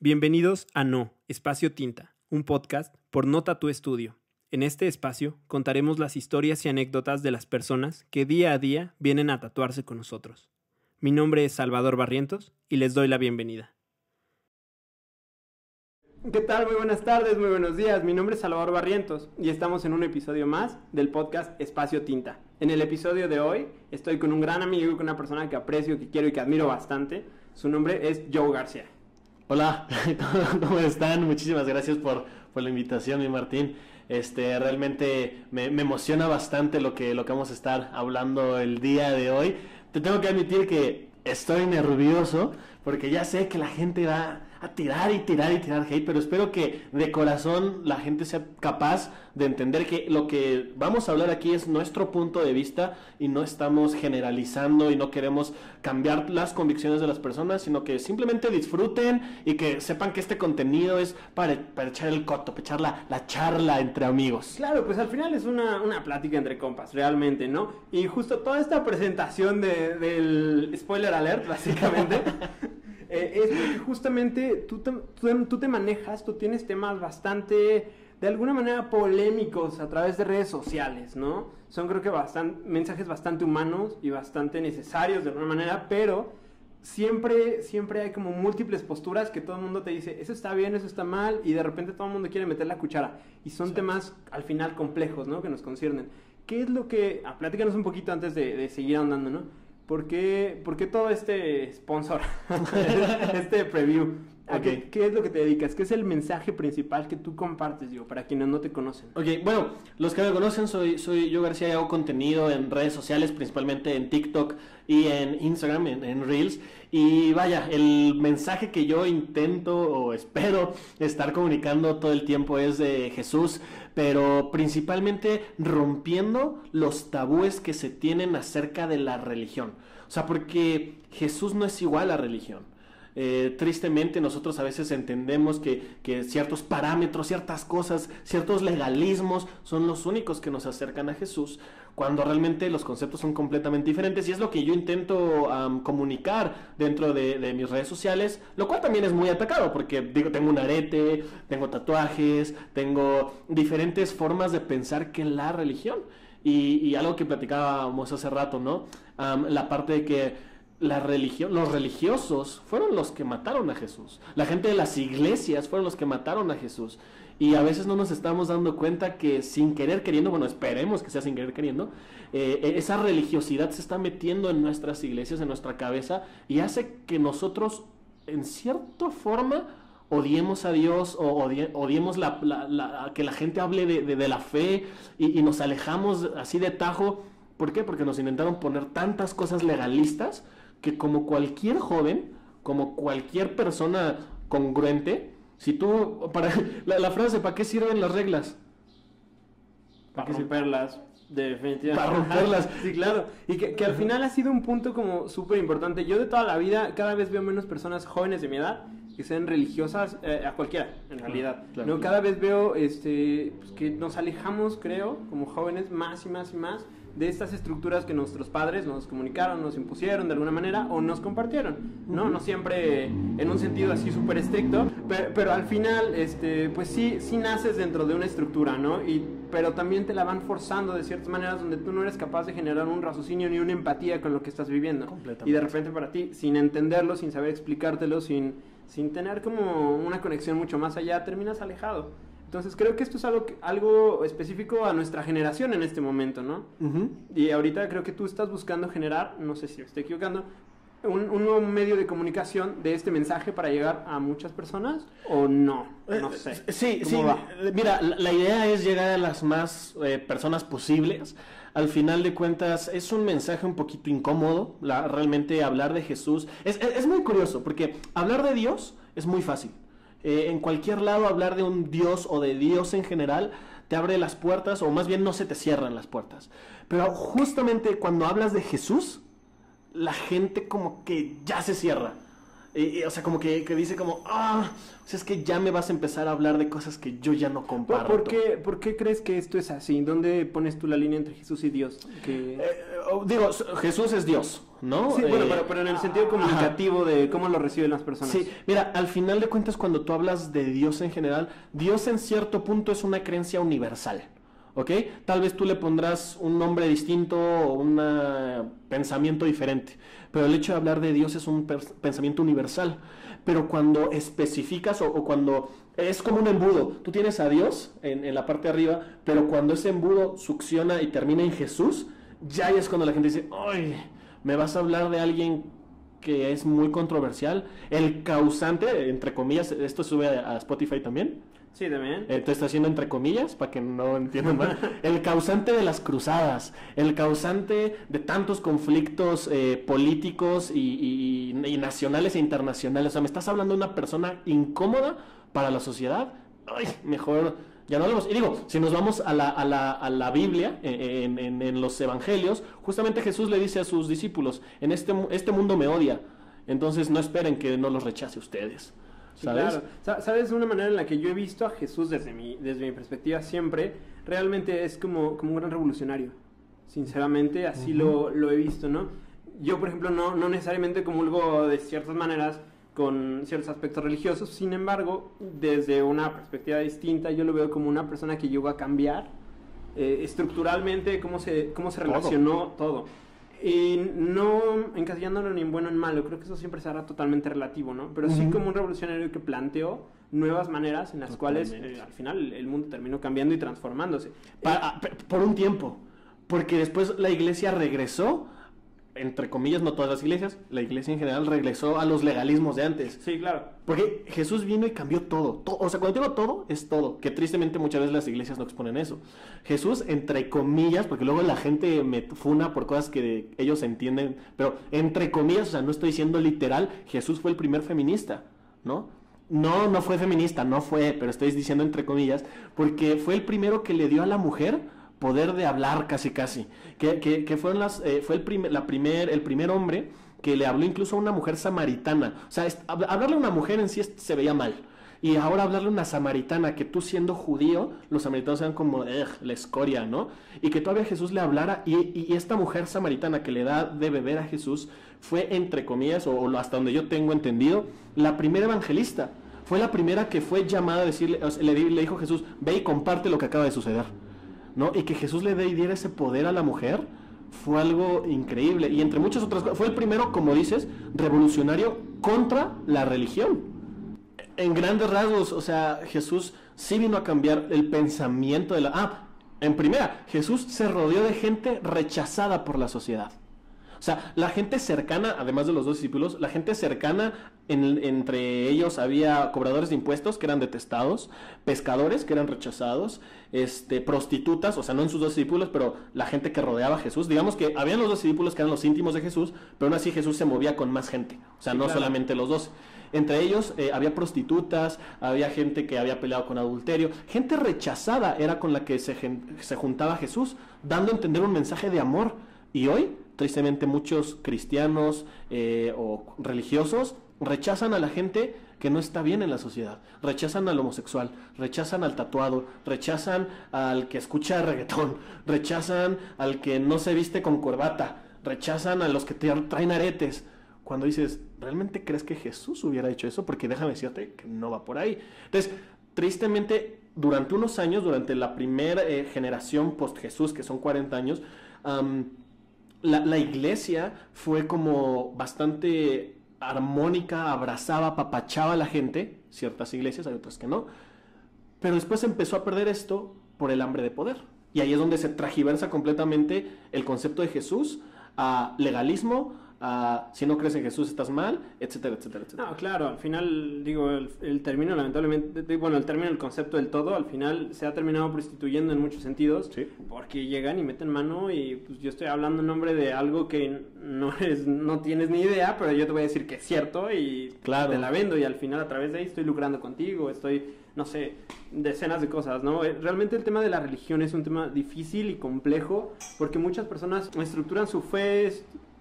Bienvenidos a No, Espacio Tinta, un podcast por No Tattoo Studio. En este espacio contaremos las historias y anécdotas de las personas que día a día vienen a tatuarse con nosotros. Mi nombre es Salvador Barrientos y les doy la bienvenida. ¿Qué tal? Muy buenas tardes, muy buenos días. Mi nombre es Salvador Barrientos y estamos en un episodio más del podcast Espacio Tinta. En el episodio de hoy estoy con un gran amigo y con una persona que aprecio, que quiero y que admiro bastante. Su nombre es Joe García. Hola, ¿cómo están? Muchísimas gracias por la invitación, mi Martín. Realmente me emociona bastante lo que vamos a estar hablando el día de hoy. Te tengo que admitir que estoy nervioso porque ya sé que la gente va a tirar hate, pero espero que de corazón la gente sea capaz de entender que lo que vamos a hablar aquí es nuestro punto de vista y no estamos generalizando y no queremos cambiar las convicciones de las personas, sino que simplemente disfruten y que sepan que este contenido es para echar el coto, para echar la charla entre amigos. Claro, pues al final es una plática entre compas, realmente, ¿no? Y justo toda esta presentación del spoiler alert, básicamente... es porque justamente tú te manejas, tú tienes temas bastante, de alguna manera, polémicos a través de redes sociales, ¿no? Son creo que mensajes bastante humanos y bastante necesarios de alguna manera, pero siempre hay como múltiples posturas que todo el mundo te dice, eso está bien, eso está mal, y de repente todo el mundo quiere meter la cuchara. Y son temas, al final, complejos, ¿no? Que nos conciernen. ¿Qué es lo que...? Platícanos un poquito antes de seguir ahondando, ¿no? ¿Por qué todo este sponsor, este preview? Okay. ¿Qué es lo que te dedicas? ¿Qué es el mensaje principal que tú compartes, digo, para quienes no te conocen? Ok, bueno, los que me conocen, soy yo García, y hago contenido en redes sociales, principalmente en TikTok y en Instagram, en Reels. Y vaya, el mensaje que yo intento o espero estar comunicando todo el tiempo es de Jesús, pero principalmente rompiendo los tabúes que se tienen acerca de la religión. O sea, porque Jesús no es igual a religión. Tristemente nosotros a veces entendemos que ciertos parámetros, ciertas cosas, ciertos legalismos son los únicos que nos acercan a Jesús, cuando realmente los conceptos son completamente diferentes, y es lo que yo intento comunicar dentro de mis redes sociales, lo cual también es muy atacado, porque digo, tengo un arete, tengo tatuajes, tengo diferentes formas de pensar que la religión, y algo que platicábamos hace rato, ¿no? La parte de que los religiosos fueron los que mataron a Jesús. La gente de las iglesias fueron los que mataron a Jesús. Y a veces no nos estamos dando cuenta que sin querer queriendo, bueno, esperemos que sea sin querer queriendo, esa religiosidad se está metiendo en nuestras iglesias, en nuestra cabeza, y hace que nosotros, en cierta forma, odiemos a Dios o odiemos que la gente hable de la fe y nos alejamos así de tajo. ¿Por qué? Porque nos intentaron poner tantas cosas legalistas que como cualquier joven, como cualquier persona congruente, si tú, la frase, ¿para qué sirven las reglas? Para romperlas, definitivamente. Para romperlas. Sí, claro. Y que al final ha sido un punto como súper importante. Yo de toda la vida cada vez veo menos personas jóvenes de mi edad que sean religiosas, a cualquiera, en realidad. Claro, ¿no? claro. Cada vez veo pues que nos alejamos, creo, como jóvenes, más y más y más de estas estructuras que nuestros padres nos comunicaron, nos impusieron de alguna manera o nos compartieron, ¿no? No siempre en un sentido así súper estricto, pero al final, pues sí naces dentro de una estructura, ¿no? Pero también te la van forzando de ciertas maneras donde tú no eres capaz de generar un raciocinio ni una empatía con lo que estás viviendo. Y de repente para ti, sin entenderlo, sin saber explicártelo, sin tener como una conexión mucho más allá, terminas alejado. Entonces creo que esto es algo específico a nuestra generación en este momento, ¿no? Uh-huh. Y ahorita creo que tú estás buscando generar, no sé si me estoy equivocando, un nuevo medio de comunicación de este mensaje para llegar a muchas personas, ¿o no? No sé. Sí. Va? Mira, la idea es llegar a las más personas posibles. Al final de cuentas es un mensaje un poquito incómodo, realmente hablar de Jesús. Es muy curioso, porque hablar de Dios es muy fácil. En cualquier lado hablar de un Dios o de Dios en general te abre las puertas, o más bien no se te cierran las puertas. Pero justamente cuando hablas de Jesús, la gente como que ya se cierra. o sea, como que dice como, o sea, es que ya me vas a empezar a hablar de cosas que yo ya no comparto. ¿Por qué crees que esto es así? ¿Dónde pones tú la línea entre Jesús y Dios? Digo, Jesús es Dios, ¿no? Sí, bueno, pero en el sentido comunicativo de cómo lo reciben las personas. Sí, mira, al final de cuentas, cuando tú hablas de Dios en general, Dios en cierto punto es una creencia universal, ¿ok? Tal vez tú le pondrás un nombre distinto o un pensamiento diferente, pero el hecho de hablar de Dios es un pensamiento universal. Pero cuando especificas o cuando es como un embudo, tú tienes a Dios en la parte de arriba, pero cuando ese embudo succiona y termina en Jesús, ya es cuando la gente dice, ¡ay! ¿Me vas a hablar de alguien que es muy controversial? El causante, entre comillas, esto sube a Spotify también. Sí, también. Te está haciendo entre comillas, para que no entiendan mal. El causante de las cruzadas, el causante de tantos conflictos políticos y nacionales e internacionales. O sea, me estás hablando de una persona incómoda para la sociedad. Ay, mejor ya no hablamos. Y digo, si nos vamos a la Biblia, en los evangelios, justamente Jesús le dice a sus discípulos, este mundo me odia, entonces no esperen que no los rechace a ustedes. ¿Sabes? Sí, claro. ¿Sabes? Una manera en la que yo he visto a Jesús desde mi perspectiva siempre, realmente es como un gran revolucionario. Sinceramente, así lo he visto, ¿no? Yo, por ejemplo, no necesariamente comulgo de ciertas maneras con ciertos aspectos religiosos, sin embargo, desde una perspectiva distinta, yo lo veo como una persona que llegó a cambiar estructuralmente cómo se relacionó todo. Y no encasillándolo ni en bueno ni en malo, creo que eso siempre será totalmente relativo, ¿no? Pero sí como un revolucionario que planteó nuevas maneras en las cuales al final el mundo terminó cambiando y transformándose. Por un tiempo, porque después la iglesia regresó, entre comillas, no todas las iglesias, la iglesia en general regresó a los legalismos de antes. Sí, claro. Porque Jesús vino y cambió todo. O sea, cuando digo todo, es todo. Que tristemente muchas veces las iglesias no exponen eso. Jesús, entre comillas, porque luego la gente me funa por cosas que ellos entienden, pero entre comillas, o sea, no estoy diciendo literal, Jesús fue el primer feminista, ¿no? No fue feminista, no fue, pero estoy diciendo entre comillas, porque fue el primero que le dio a la mujer poder de hablar casi, que fue el primer hombre que le habló incluso a una mujer samaritana. O sea, hablarle a una mujer en sí se veía mal, y ahora hablarle a una samaritana, que tú siendo judío, los samaritanos eran como la escoria, ¿no? Y que todavía Jesús le hablara, y esta mujer samaritana que le da de beber a Jesús fue, entre comillas, o hasta donde yo tengo entendido, la primera evangelista. Fue la primera que fue llamada a decirle, o sea, le dijo Jesús, ve y comparte lo que acaba de suceder, ¿no? Y que Jesús le diera ese poder a la mujer fue algo increíble. Y entre muchas otras cosas, fue el primero, como dices, revolucionario contra la religión. En grandes rasgos, o sea, Jesús sí vino a cambiar el pensamiento de en primera, Jesús se rodeó de gente rechazada por la sociedad. O sea, la gente cercana, además de los dos discípulos, la gente cercana, entre ellos había cobradores de impuestos que eran detestados, pescadores que eran rechazados, prostitutas, o sea, no en sus dos discípulos, pero la gente que rodeaba a Jesús. Digamos que habían los dos discípulos que eran los íntimos de Jesús, pero aún así Jesús se movía con más gente, o sea, sí, no claro, solamente los dos. Entre ellos había prostitutas, había gente que había peleado con adulterio, gente rechazada era con la que se juntaba Jesús, dando a entender un mensaje de amor. Y hoy, tristemente, muchos cristianos o religiosos rechazan a la gente que no está bien en la sociedad, rechazan al homosexual, rechazan al tatuado, rechazan al que escucha reggaetón, rechazan al que no se viste con corbata, rechazan a los que traen aretes. Cuando dices, ¿realmente crees que Jesús hubiera hecho eso? Porque déjame decirte que no va por ahí. Entonces, tristemente, durante unos años, durante la primera generación post-Jesús, que son 40 años, la iglesia fue como bastante armónica, abrazaba, apapachaba a la gente, ciertas iglesias, hay otras que no, pero después empezó a perder esto por el hambre de poder, y ahí es donde se tragiversa completamente el concepto de Jesús a legalismo, a si no crees en Jesús estás mal, etcétera, etcétera, etcétera. No, claro, al final, digo, el término, lamentablemente, el concepto del todo, al final se ha terminado prostituyendo en muchos sentidos, sí, porque llegan y meten mano y pues yo estoy hablando en nombre de algo que no tienes ni idea, pero yo te voy a decir que es cierto y claro, te la vendo, y al final a través de ahí estoy lucrando contigo, no sé, decenas de cosas, ¿no? Realmente el tema de la religión es un tema difícil y complejo, porque muchas personas estructuran su fe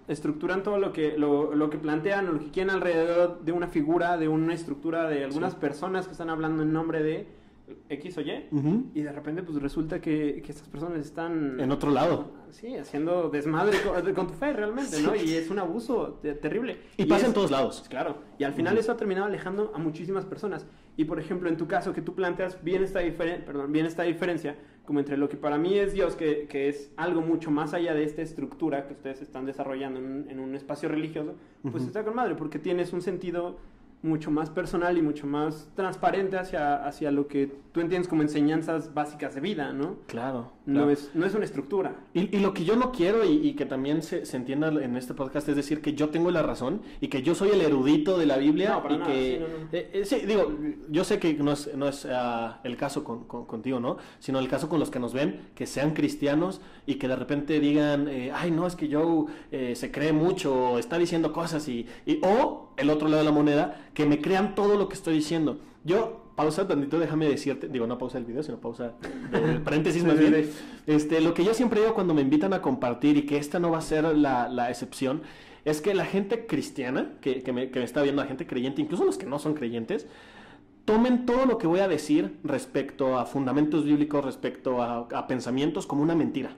estructuran todo lo que plantean o lo que quieren alrededor de una figura, de una estructura, de algunas personas que están hablando en nombre de X o Y, y de repente pues resulta que estas personas están en otro lado. Sí, haciendo desmadre con tu fe realmente, ¿no? Y es un abuso terrible. Y pasa en todos lados. Claro, y al final eso ha terminado alejando a muchísimas personas. Y por ejemplo, en tu caso que tú planteas bien esta diferencia, como entre lo que para mí es Dios, que es algo mucho más allá de esta estructura que ustedes están desarrollando en un espacio religioso, pues está con madre, porque tienes un sentido mucho más personal y mucho más transparente hacia lo que tú entiendes como enseñanzas básicas de vida, ¿no? Claro. No es una estructura. Y lo que yo no quiero y que también se entienda en este podcast es decir que yo tengo la razón y que yo soy el erudito de la Biblia. No, para y nada, que sí, sí, digo, yo sé que no es el caso contigo, ¿no? Sino el caso con los que nos ven, que sean cristianos y que de repente digan, ay, no, es que Joe se cree mucho, o está diciendo cosas o el otro lado de la moneda, que me crean todo lo que estoy diciendo. Yo, pausa tantito, déjame decirte, digo, no pausa el video, sino pausa el paréntesis más bien. Lo que yo siempre digo cuando me invitan a compartir, y que esta no va a ser la excepción, es que la gente cristiana, que me está viendo, la gente creyente, incluso los que no son creyentes, tomen todo lo que voy a decir respecto a fundamentos bíblicos, respecto a pensamientos, como una mentira,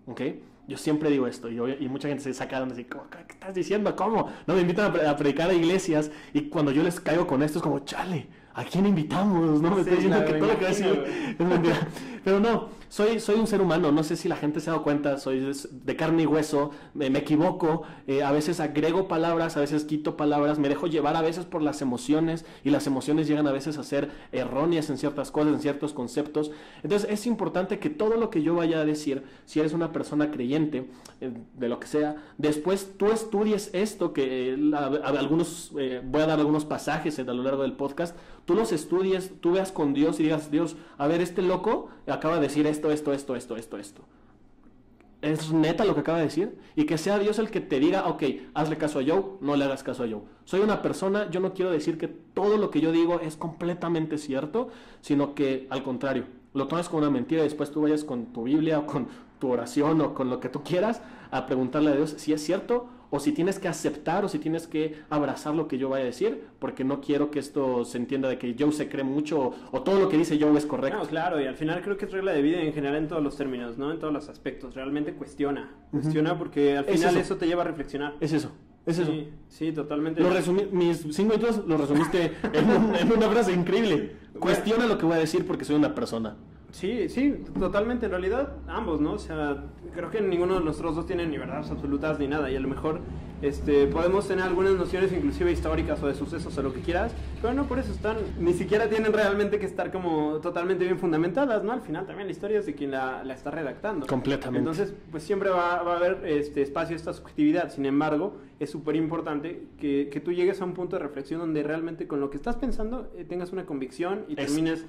¿ok? Yo siempre digo esto, y mucha gente se saca de así, ¿qué estás diciendo? ¿Cómo? No, me invitan a predicar a iglesias, y cuando yo les caigo con esto es como, chale, ¿a quién invitamos? No me estoy diciendo que todo lo que voy a decir es mentira. Pero no, soy un ser humano, no sé si la gente se ha dado cuenta, soy de carne y hueso, me equivoco, a veces agrego palabras, a veces quito palabras, me dejo llevar a veces por las emociones, y las emociones llegan a veces a ser erróneas en ciertas cosas, en ciertos conceptos. Entonces es importante que todo lo que yo vaya a decir, si eres una persona creyente, de lo que sea, después tú estudies esto, que voy a dar algunos pasajes a lo largo del podcast, tú los estudies, tú veas con Dios y digas, Dios, a ver, este loco acaba de decir esto. ¿Es neta lo que acaba de decir? Y que sea Dios el que te diga, ok, hazle caso a Joe, no le hagas caso a Joe. Soy una persona, yo no quiero decir que todo lo que yo digo es completamente cierto, sino que al contrario, lo tomas como una mentira y después tú vayas con tu Biblia o con tu oración o con lo que tú quieras a preguntarle a Dios si es cierto, o si tienes que aceptar o si tienes que abrazar lo que yo vaya a decir, porque no quiero que esto se entienda de que Joe se cree mucho o todo lo que dice Joe es correcto. No, claro, y al final creo que es regla de vida en general en todos los términos, ¿no? En todos los aspectos. Realmente cuestiona porque al final eso te lleva a reflexionar. Es eso. Sí, totalmente. Mis 5 minutos lo resumiste en una frase increíble. Cuestiona lo que voy a decir porque soy una persona. Sí, totalmente. En realidad, ambos, ¿no? O sea, creo que ninguno de nosotros dos tiene ni verdades absolutas ni nada. Y a lo mejor podemos tener algunas nociones inclusive históricas o de sucesos o lo que quieras, pero no por eso ni siquiera tienen realmente que estar como totalmente bien fundamentadas, ¿no? Al final también la historia es de quien la está redactando. Completamente. Entonces, pues siempre va a haber espacio a esta subjetividad. Sin embargo, es súper importante que tú llegues a un punto de reflexión donde realmente con lo que estás pensando tengas una convicción y termines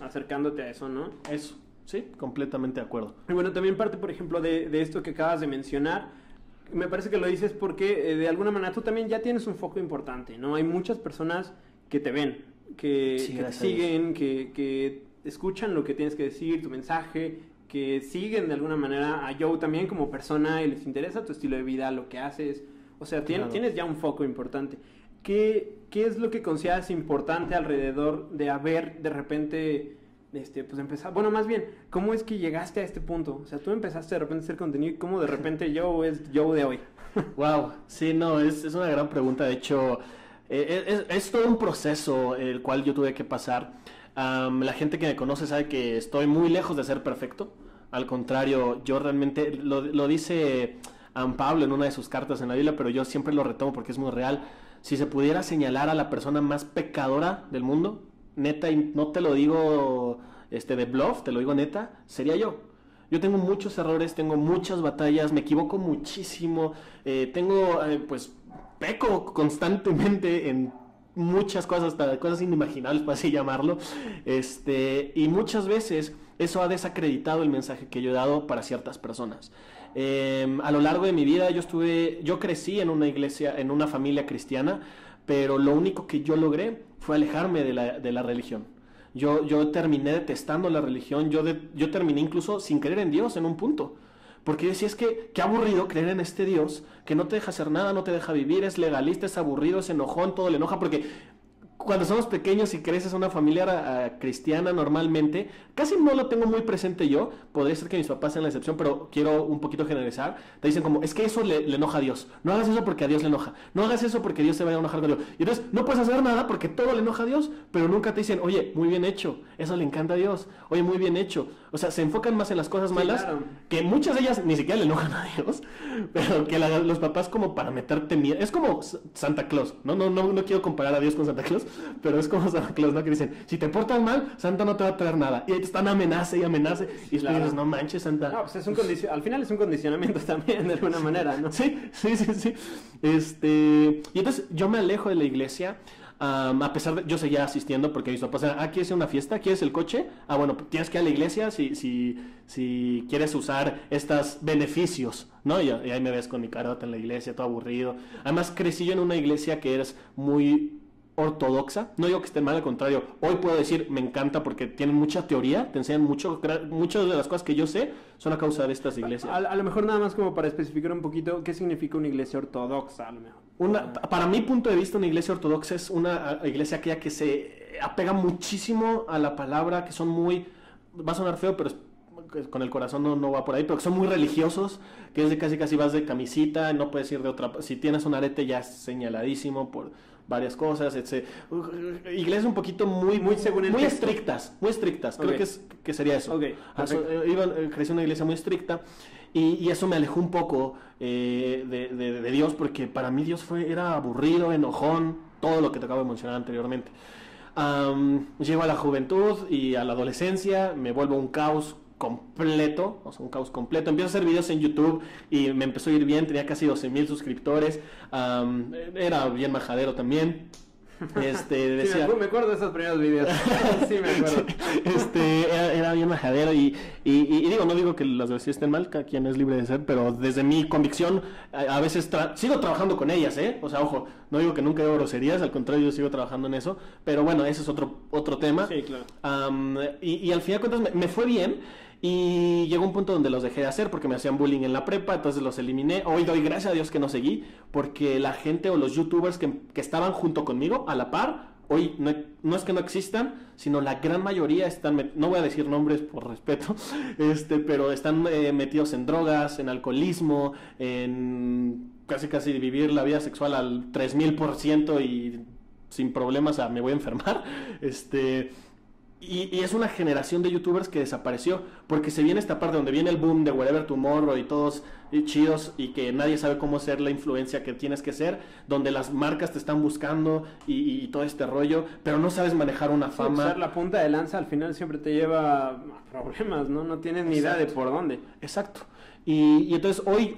acercándote a eso, ¿no? Eso, sí, completamente de acuerdo. Y bueno, también parte, por ejemplo, de esto que acabas de mencionar. Me parece que lo dices porque de alguna manera tú también ya tienes un foco importante, ¿no? Hay muchas personas que te ven, que te siguen, que escuchan lo que tienes que decir, tu mensaje, que siguen de alguna manera a Joe también como persona y les interesa tu estilo de vida, lo que haces. O sea, tienes ya un foco importante. ¿Qué es lo que consideras importante alrededor de haber de repente pues empezar? Bueno, más bien, ¿cómo es que llegaste a este punto? O sea, tú empezaste de repente a hacer contenido y ¿cómo de repente Joe es Joe de hoy? Wow, sí, no, es una gran pregunta. De hecho, es todo un proceso el cual yo tuve que pasar. La gente que me conoce sabe que estoy muy lejos de ser perfecto. Al contrario, yo realmente, lo dice Pablo en una de sus cartas en la Biblia, pero yo siempre lo retomo porque es muy real. Si se pudiera señalar a la persona más pecadora del mundo, neta, y no te lo digo de bluff, te lo digo neta, sería yo. Yo tengo muchos errores, tengo muchas batallas, me equivoco muchísimo, peco constantemente en muchas cosas, hasta cosas inimaginables, por así llamarlo, y muchas veces eso ha desacreditado el mensaje que yo he dado para ciertas personas. A lo largo de mi vida yo crecí en una iglesia, en una familia cristiana, pero lo único que yo logré fue alejarme de la religión. Yo terminé detestando la religión, yo terminé incluso sin creer en Dios en un punto, Porque yo decía, es que qué aburrido creer en este Dios que no te deja hacer nada, no te deja vivir, es legalista, es aburrido, es enojón, todo le enoja, porque cuando somos pequeños y creces en una familia cristiana normalmente, casi no lo tengo muy presente yo, podría ser que mis papás sean la excepción, pero quiero un poquito generalizar, te dicen como, es que eso le enoja a Dios, no hagas eso porque a Dios le enoja, no hagas eso porque Dios se vaya a enojar con Dios, y entonces no puedes hacer nada porque todo le enoja a Dios, pero nunca te dicen, oye, muy bien hecho, eso le encanta a Dios, oye, muy bien hecho, o sea, se enfocan más en las cosas malas, claro, que muchas de ellas ni siquiera le enojan a Dios, pero que los papás como para meterte miedo, es como Santa Claus, no quiero comparar a Dios con Santa Claus, pero es como Santa Claus, ¿no? Que dicen, si te portas mal, Santa no te va a traer nada. Y ahí te están amenace y amenace. Y después dices, no manches, Santa. No, pues al final es un condicionamiento también, de alguna manera, ¿no? Sí. Y entonces yo me alejo de la iglesia. A pesar de, yo seguía asistiendo porque mis papás eran, ¿quieres una fiesta? ¿Quieres el coche? Bueno, tienes que ir a la iglesia si quieres usar estos beneficios, ¿no? Y ahí me ves con mi carota en la iglesia, todo aburrido. Además, crecí yo en una iglesia que eres muy ortodoxa, no digo que esté mal, al contrario, hoy puedo decir, me encanta porque tienen mucha teoría, te enseñan muchas de las cosas que yo sé son a causa de estas iglesias. A lo mejor nada más como para especificar un poquito, ¿qué significa una iglesia ortodoxa a lo mejor? Para mi punto de vista, una iglesia ortodoxa es una iglesia aquella que se apega muchísimo a la palabra, que son muy, va a sonar feo, pero con el corazón no va por ahí, pero que son muy religiosos, que es de casi vas de camisita, no puedes ir de otra, si tienes un arete ya es señaladísimo por varias cosas, etc. Iglesias un poquito muy estrictas, creo que sería eso. Okay, crecí en una iglesia muy estricta y eso me alejó un poco de Dios, porque para mí Dios era aburrido, enojón, todo lo que te acabo de mencionar anteriormente. Llego a la juventud y a la adolescencia, me vuelvo un caos completo, empiezo a hacer videos en YouTube y me empezó a ir bien, tenía casi 12,000 suscriptores, era bien majadero también, decía... Sí, me acuerdo de esos primeros videos, sí me acuerdo. Era bien majadero y no digo que las groserías estén mal, cada quien es libre de ser, pero desde mi convicción, a veces sigo trabajando con ellas, o sea, ojo, no digo que nunca hago groserías, al contrario, yo sigo trabajando en eso, pero bueno, ese es otro tema. Sí, claro. Y al final de cuentas me fue bien. Y llegó un punto donde los dejé de hacer porque me hacían bullying en la prepa, entonces los eliminé. Hoy doy gracias a Dios que no seguí, porque la gente o los youtubers que estaban junto conmigo a la par, hoy no es que no existan, sino la gran mayoría están, no voy a decir nombres por respeto, pero están metidos en drogas, en alcoholismo, en casi vivir la vida sexual al 3000% y sin problemas me voy a enfermar, Y es una generación de youtubers que desapareció porque se viene esta parte donde viene el boom de Wherever Tomorrow y todos chidos y que nadie sabe cómo ser la influencia que tienes que ser, donde las marcas te están buscando y todo este rollo, pero no sabes manejar una fama. Ser la punta de lanza al final siempre te lleva a problemas, ¿no? No tienes ni idea de por dónde. Exacto. Y entonces hoy,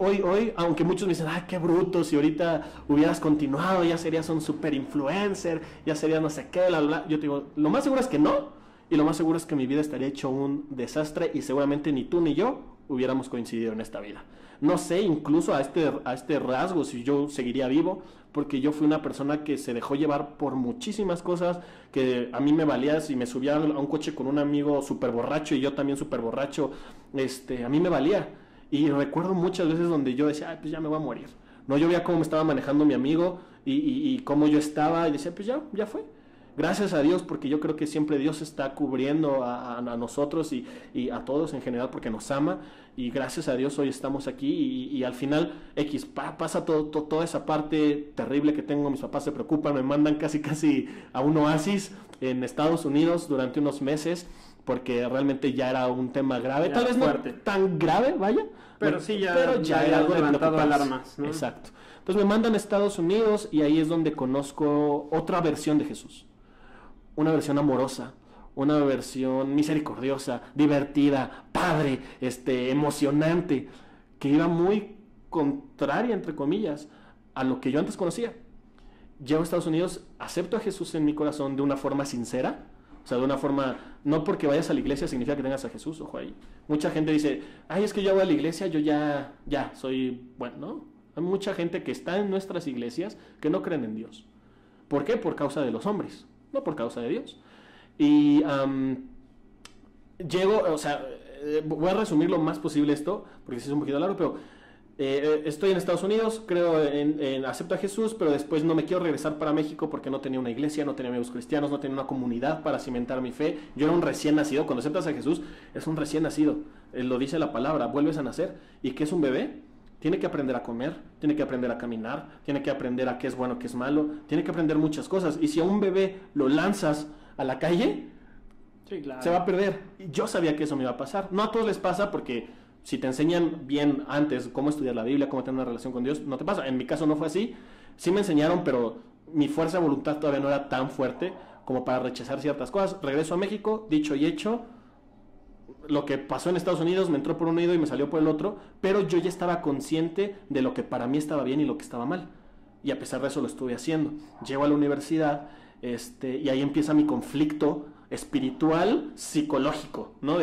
aunque muchos me dicen, qué bruto, si ahorita hubieras continuado ya serías un super influencer, ya serías no sé qué, bla. Yo te digo, lo más seguro es que no. Y lo más seguro es que mi vida estaría hecho un desastre y seguramente ni tú ni yo hubiéramos coincidido en esta vida. No sé incluso a este rasgo si yo seguiría vivo, porque yo fui una persona que se dejó llevar por muchísimas cosas, que a mí me valía si me subía a un coche con un amigo súper borracho y yo también súper borracho, a mí me valía. Y recuerdo muchas veces donde yo decía, pues ya me voy a morir. No, yo veía cómo me estaba manejando mi amigo y cómo yo estaba y decía, pues ya fue. Gracias a Dios, porque yo creo que siempre Dios está cubriendo a nosotros y a todos en general porque nos ama, y gracias a Dios hoy estamos aquí y al final pasa toda esa parte terrible que tengo. Mis papás se preocupan, me mandan casi a un oasis en Estados Unidos durante unos meses porque realmente ya era un tema grave, tal vez fuerte. No tan grave, vaya, pero sí ya era algo levantado de alarmas, ¿no? Exacto. Entonces me mandan a Estados Unidos y ahí es donde conozco otra versión de Jesús. Una versión amorosa, una versión misericordiosa, divertida, padre, emocionante, que iba muy contraria, entre comillas, a lo que yo antes conocía. Llego a Estados Unidos, acepto a Jesús en mi corazón de una forma sincera, o sea, de una forma, no porque vayas a la iglesia significa que tengas a Jesús, ojo ahí. Mucha gente dice, es que yo voy a la iglesia, yo ya soy bueno, ¿no? Hay mucha gente que está en nuestras iglesias que no creen en Dios. ¿Por qué? Por causa de los hombres, no por causa de Dios. Y llego, o sea, voy a resumir lo más posible esto, porque sí es un poquito largo, pero estoy en Estados Unidos, creo acepto a Jesús, pero después no me quiero regresar para México porque no tenía una iglesia, no tenía amigos cristianos, no tenía una comunidad para cimentar mi fe. Yo era un recién nacido. Cuando aceptas a Jesús, es un recién nacido. Lo dice la palabra, vuelves a nacer. ¿Y qué es un bebé? Tiene que aprender a comer, tiene que aprender a caminar, tiene que aprender a qué es bueno, qué es malo, tiene que aprender muchas cosas. Y si a un bebé lo lanzas a la calle, sí, claro, se va a perder. Y yo sabía que eso me iba a pasar. No a todos les pasa, porque si te enseñan bien antes cómo estudiar la Biblia, cómo tener una relación con Dios, no te pasa. En mi caso no fue así. Sí me enseñaron, pero mi fuerza de voluntad todavía no era tan fuerte como para rechazar ciertas cosas. Regreso a México, dicho y hecho. Lo que pasó en Estados Unidos me entró por un oído y me salió por el otro, pero yo ya estaba consciente de lo que para mí estaba bien y lo que estaba mal. Y a pesar de eso lo estuve haciendo. Llego a la universidad, y ahí empieza mi conflicto espiritual, psicológico, ¿no?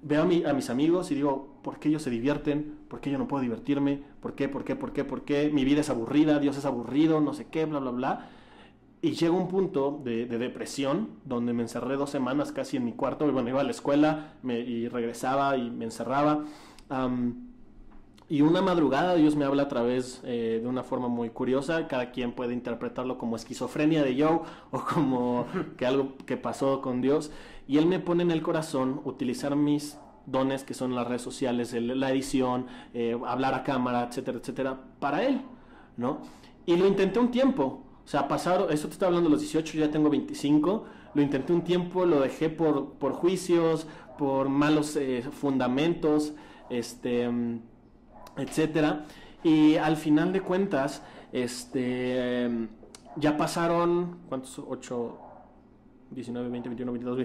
Veo a mis amigos y digo, ¿por qué ellos se divierten? ¿Por qué yo no puedo divertirme? ¿Por qué? Mi vida es aburrida, Dios es aburrido, no sé qué, bla, bla, bla. Y llega un punto de depresión, donde me encerré 2 semanas casi en mi cuarto. Y bueno, iba a la escuela y regresaba y me encerraba. Y una madrugada Dios me habla a través de una forma muy curiosa. Cada quien puede interpretarlo como esquizofrenia de Joe o como que algo que pasó con Dios. Y Él me pone en el corazón utilizar mis dones, que son las redes sociales, la edición, hablar a cámara, etcétera, etcétera, para Él, ¿no? Y lo intenté un tiempo. O sea, pasaron, esto te estoy hablando de los 18, yo ya tengo 25. Lo intenté un tiempo, lo dejé por juicios, por malos fundamentos, etcétera. Y al final de cuentas, ya pasaron, ¿cuántos? 8, 19, 20, 21, 22,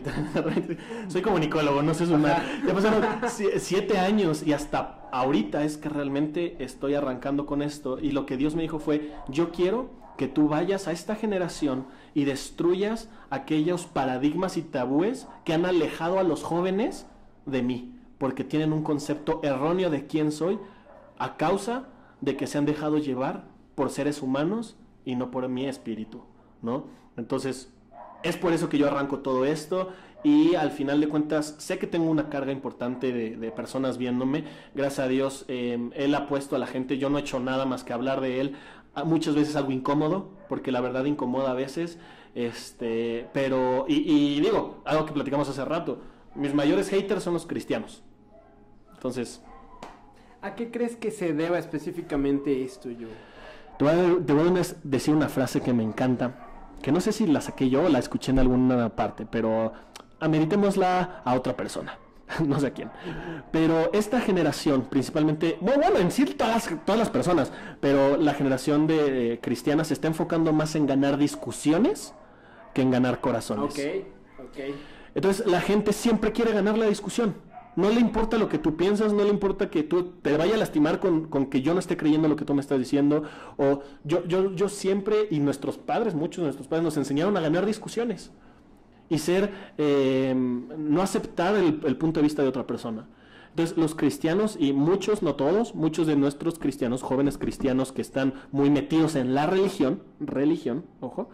20. Soy comunicólogo, no sé sumar. Ya pasaron 7 años y hasta ahorita es que realmente estoy arrancando con esto. Y lo que Dios me dijo fue, yo quiero que tú vayas a esta generación y destruyas aquellos paradigmas y tabúes que han alejado a los jóvenes de mí, porque tienen un concepto erróneo de quién soy a causa de que se han dejado llevar por seres humanos y no por mi espíritu, ¿no? Entonces, es por eso que yo arranco todo esto y al final de cuentas sé que tengo una carga importante de personas viéndome. Gracias a Dios, Él ha puesto a la gente, yo no he hecho nada más que hablar de Él, muchas veces algo incómodo, porque la verdad incomoda a veces, pero, y digo, algo que platicamos hace rato, mis mayores haters son los cristianos. Entonces, ¿a qué crees que se deba específicamente esto, yo? Te voy a decir una frase que me encanta, que no sé si la saqué yo o la escuché en alguna parte, pero ameritémosla a otra persona. No sé a quién, pero esta generación principalmente, bueno, en sí todas las personas, pero la generación de cristianas se está enfocando más en ganar discusiones que en ganar corazones. Ok. Entonces la gente siempre quiere ganar la discusión, no le importa lo que tú piensas, no le importa que tú te vaya a lastimar con que yo no esté creyendo lo que tú me estás diciendo, o yo siempre, y muchos de nuestros padres nos enseñaron a ganar discusiones y no aceptar el punto de vista de otra persona. Entonces los cristianos, y muchos, no todos, muchos de nuestros cristianos, jóvenes cristianos que están muy metidos en la religión, ojo,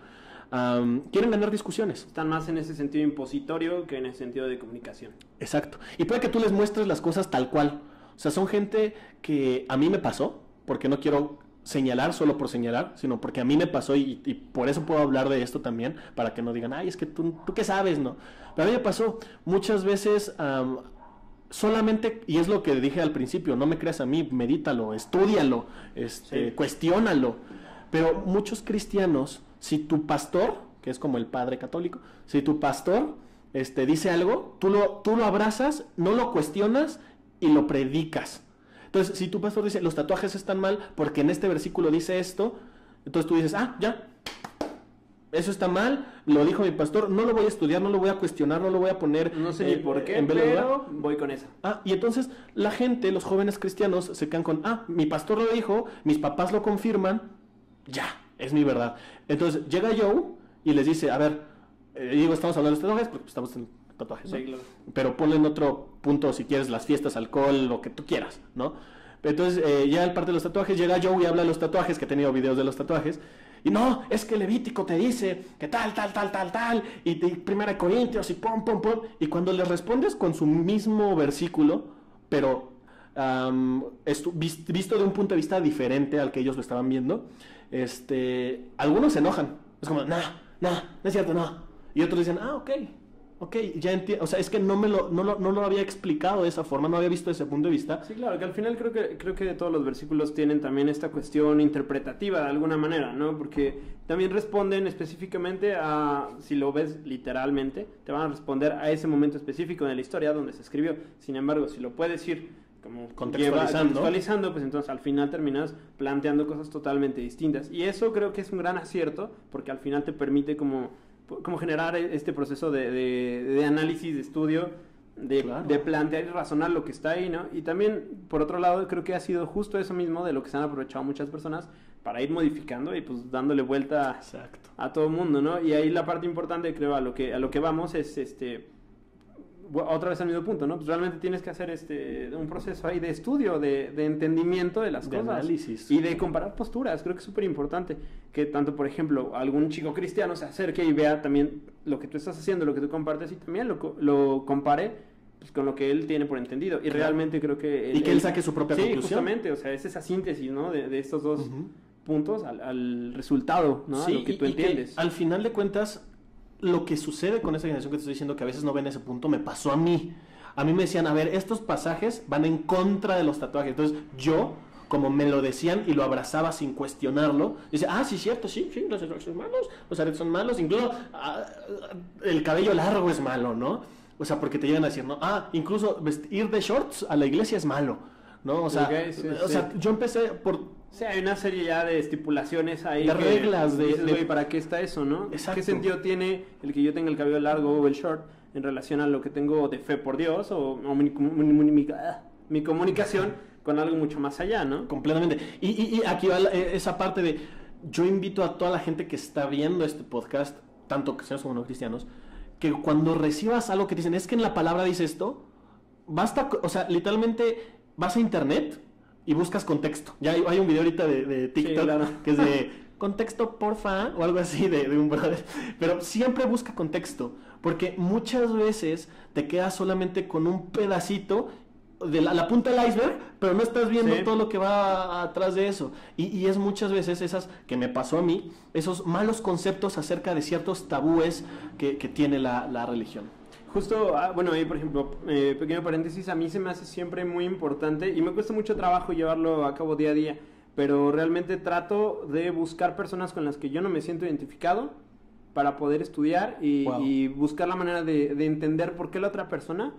quieren ganar discusiones. Están más en ese sentido impositorio que en el sentido de comunicación. Exacto. Y puede que tú les muestres las cosas tal cual. O sea, son gente que a mí me pasó, porque no quiero señalar solo por señalar, sino porque a mí me pasó y por eso puedo hablar de esto también, para que no digan, ay, es que tú qué sabes, ¿no? Pero a mí me pasó muchas veces, solamente, y es lo que dije al principio, no me creas a mí, medítalo, estúdialo, Sí. cuestiónalo. Pero muchos cristianos, si tu pastor, que es como el padre católico, si tu pastor dice algo, tú lo abrazas, no lo cuestionas y lo predicas. Entonces, si tu pastor dice, los tatuajes están mal porque en este versículo dice esto, entonces tú dices, ya, eso está mal, lo dijo mi pastor, no lo voy a estudiar, no lo voy a cuestionar, no lo voy a poner... No sé ni por qué, pero voy con esa. Y entonces la gente, los jóvenes cristianos, se quedan con, mi pastor lo dijo, mis papás lo confirman, ya, es mi verdad. Entonces llega Joe y les dice, a ver, estamos hablando de tatuajes, porque estamos en tatuajes, ¿no? Sí, claro. Pero ponle en otro punto, si quieres, las fiestas, alcohol, lo que tú quieras, ¿no? Entonces, ya al parte de los tatuajes, llega Joe y habla de los tatuajes, que he tenido videos de los tatuajes, Y no, es que Levítico te dice que tal, y Primera de Corintios y pum. Y cuando les respondes con su mismo versículo, pero visto de un punto de vista diferente al que ellos lo estaban viendo, algunos se enojan. Es como, no es cierto, no. Y otros dicen, ok, ya entiendo. O sea, es que no lo había explicado de esa forma, no había visto ese punto de vista. Sí, claro, que al final creo que todos los versículos tienen también esta cuestión interpretativa de alguna manera, ¿no? Porque también responden específicamente si lo ves literalmente, te van a responder a ese momento específico en la historia donde se escribió. Sin embargo, si lo puedes ir como contextualizando, pues entonces al final terminas planteando cosas totalmente distintas. Y eso creo que es un gran acierto, porque al final te permite como generar este proceso de análisis, de estudio, de plantear y razonar lo que está ahí, ¿no? Y también, por otro lado, creo que ha sido justo eso mismo de lo que se han aprovechado muchas personas para ir modificando y pues dándole vuelta a todo el mundo, ¿no? Y ahí la parte importante, creo, a lo que vamos es otra vez al mismo punto, ¿no? Pues realmente tienes que hacer un proceso ahí de estudio, de entendimiento de las cosas. Análisis. Y de comparar posturas. Creo que es súper importante que tanto, por ejemplo, algún chico cristiano se acerque y vea también lo que tú estás haciendo, lo que tú compartes, y también lo compare pues, con lo que él tiene por entendido. Y realmente creo que... Y que él saque su propia conclusión. Sí, justamente. O sea, es esa síntesis, ¿no? De estos dos puntos al resultado, ¿no? Sí, a lo que tú entiendes. Que, al final de cuentas, lo que sucede con esa generación que te estoy diciendo, que a veces no ven ese punto, me pasó a mí. A mí me decían, a ver, estos pasajes van en contra de los tatuajes. Entonces yo, como me lo decían y lo abrazaba sin cuestionarlo, decía, sí, cierto, sí, los tatuajes son malos, los aretes son malos, incluso el cabello largo es malo, ¿no? O sea, porque te llegan a decir, ¿no? Incluso ir de shorts a la iglesia es malo, ¿no? O sea, yo empecé por... Sí, hay una serie ya de estipulaciones ahí. De reglas. ¿Para qué está eso, no? Exacto. ¿Qué sentido tiene el que yo tenga el cabello largo o el short en relación a lo que tengo de fe por Dios o mi comunicación con algo mucho más allá, ¿no? Completamente. Y aquí va esa parte de... Yo invito a toda la gente que está viendo este podcast, tanto cristianos como no cristianos, que cuando recibas algo que te dicen, es que en la palabra dice esto, basta, o sea, literalmente vas a internet y buscas contexto. Ya hay un video ahorita de TikTok, sí, claro, que es de contexto porfa o algo así de un brother. Pero siempre busca contexto, porque muchas veces te quedas solamente con un pedacito de la punta del iceberg, pero no estás viendo todo lo que va atrás de eso. Y es muchas veces esas, que me pasó a mí, esos malos conceptos acerca de ciertos tabúes que tiene la religión. Justo, bueno, ahí por ejemplo, pequeño paréntesis, a mí se me hace siempre muy importante y me cuesta mucho trabajo llevarlo a cabo día a día, pero realmente trato de buscar personas con las que yo no me siento identificado para poder estudiar y buscar la manera de entender por qué la otra persona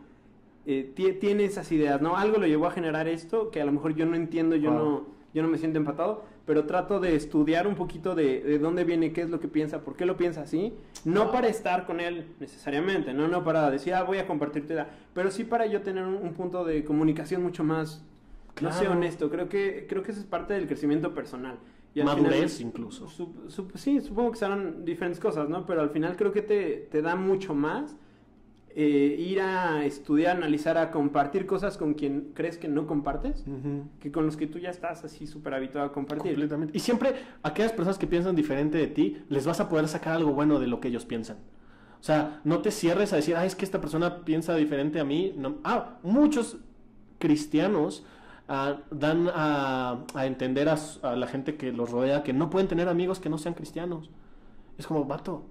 tiene esas ideas, ¿no? Algo lo llevó a generar esto que a lo mejor yo no entiendo, yo no me siento empatado, pero trato de estudiar un poquito de dónde viene, qué es lo que piensa, por qué lo piensa así, no para estar con él necesariamente, no para decir, voy a compartir tu idea, pero sí para yo tener un punto de comunicación mucho más, no sé, honesto. Creo que eso es parte del crecimiento personal. Y madurez final, incluso. Sí, supongo que serán diferentes cosas, ¿no? Pero al final creo que te da mucho más ir a estudiar, analizar, a compartir cosas con quien crees que no compartes, que con los que tú ya estás así súper habituado a compartir. Completamente. Y siempre aquellas personas que piensan diferente de ti, les vas a poder sacar algo bueno de lo que ellos piensan. O sea, no te cierres a decir, es que esta persona piensa diferente a mí. No. Muchos cristianos dan a entender a la gente que los rodea que no pueden tener amigos que no sean cristianos. Es como, vato,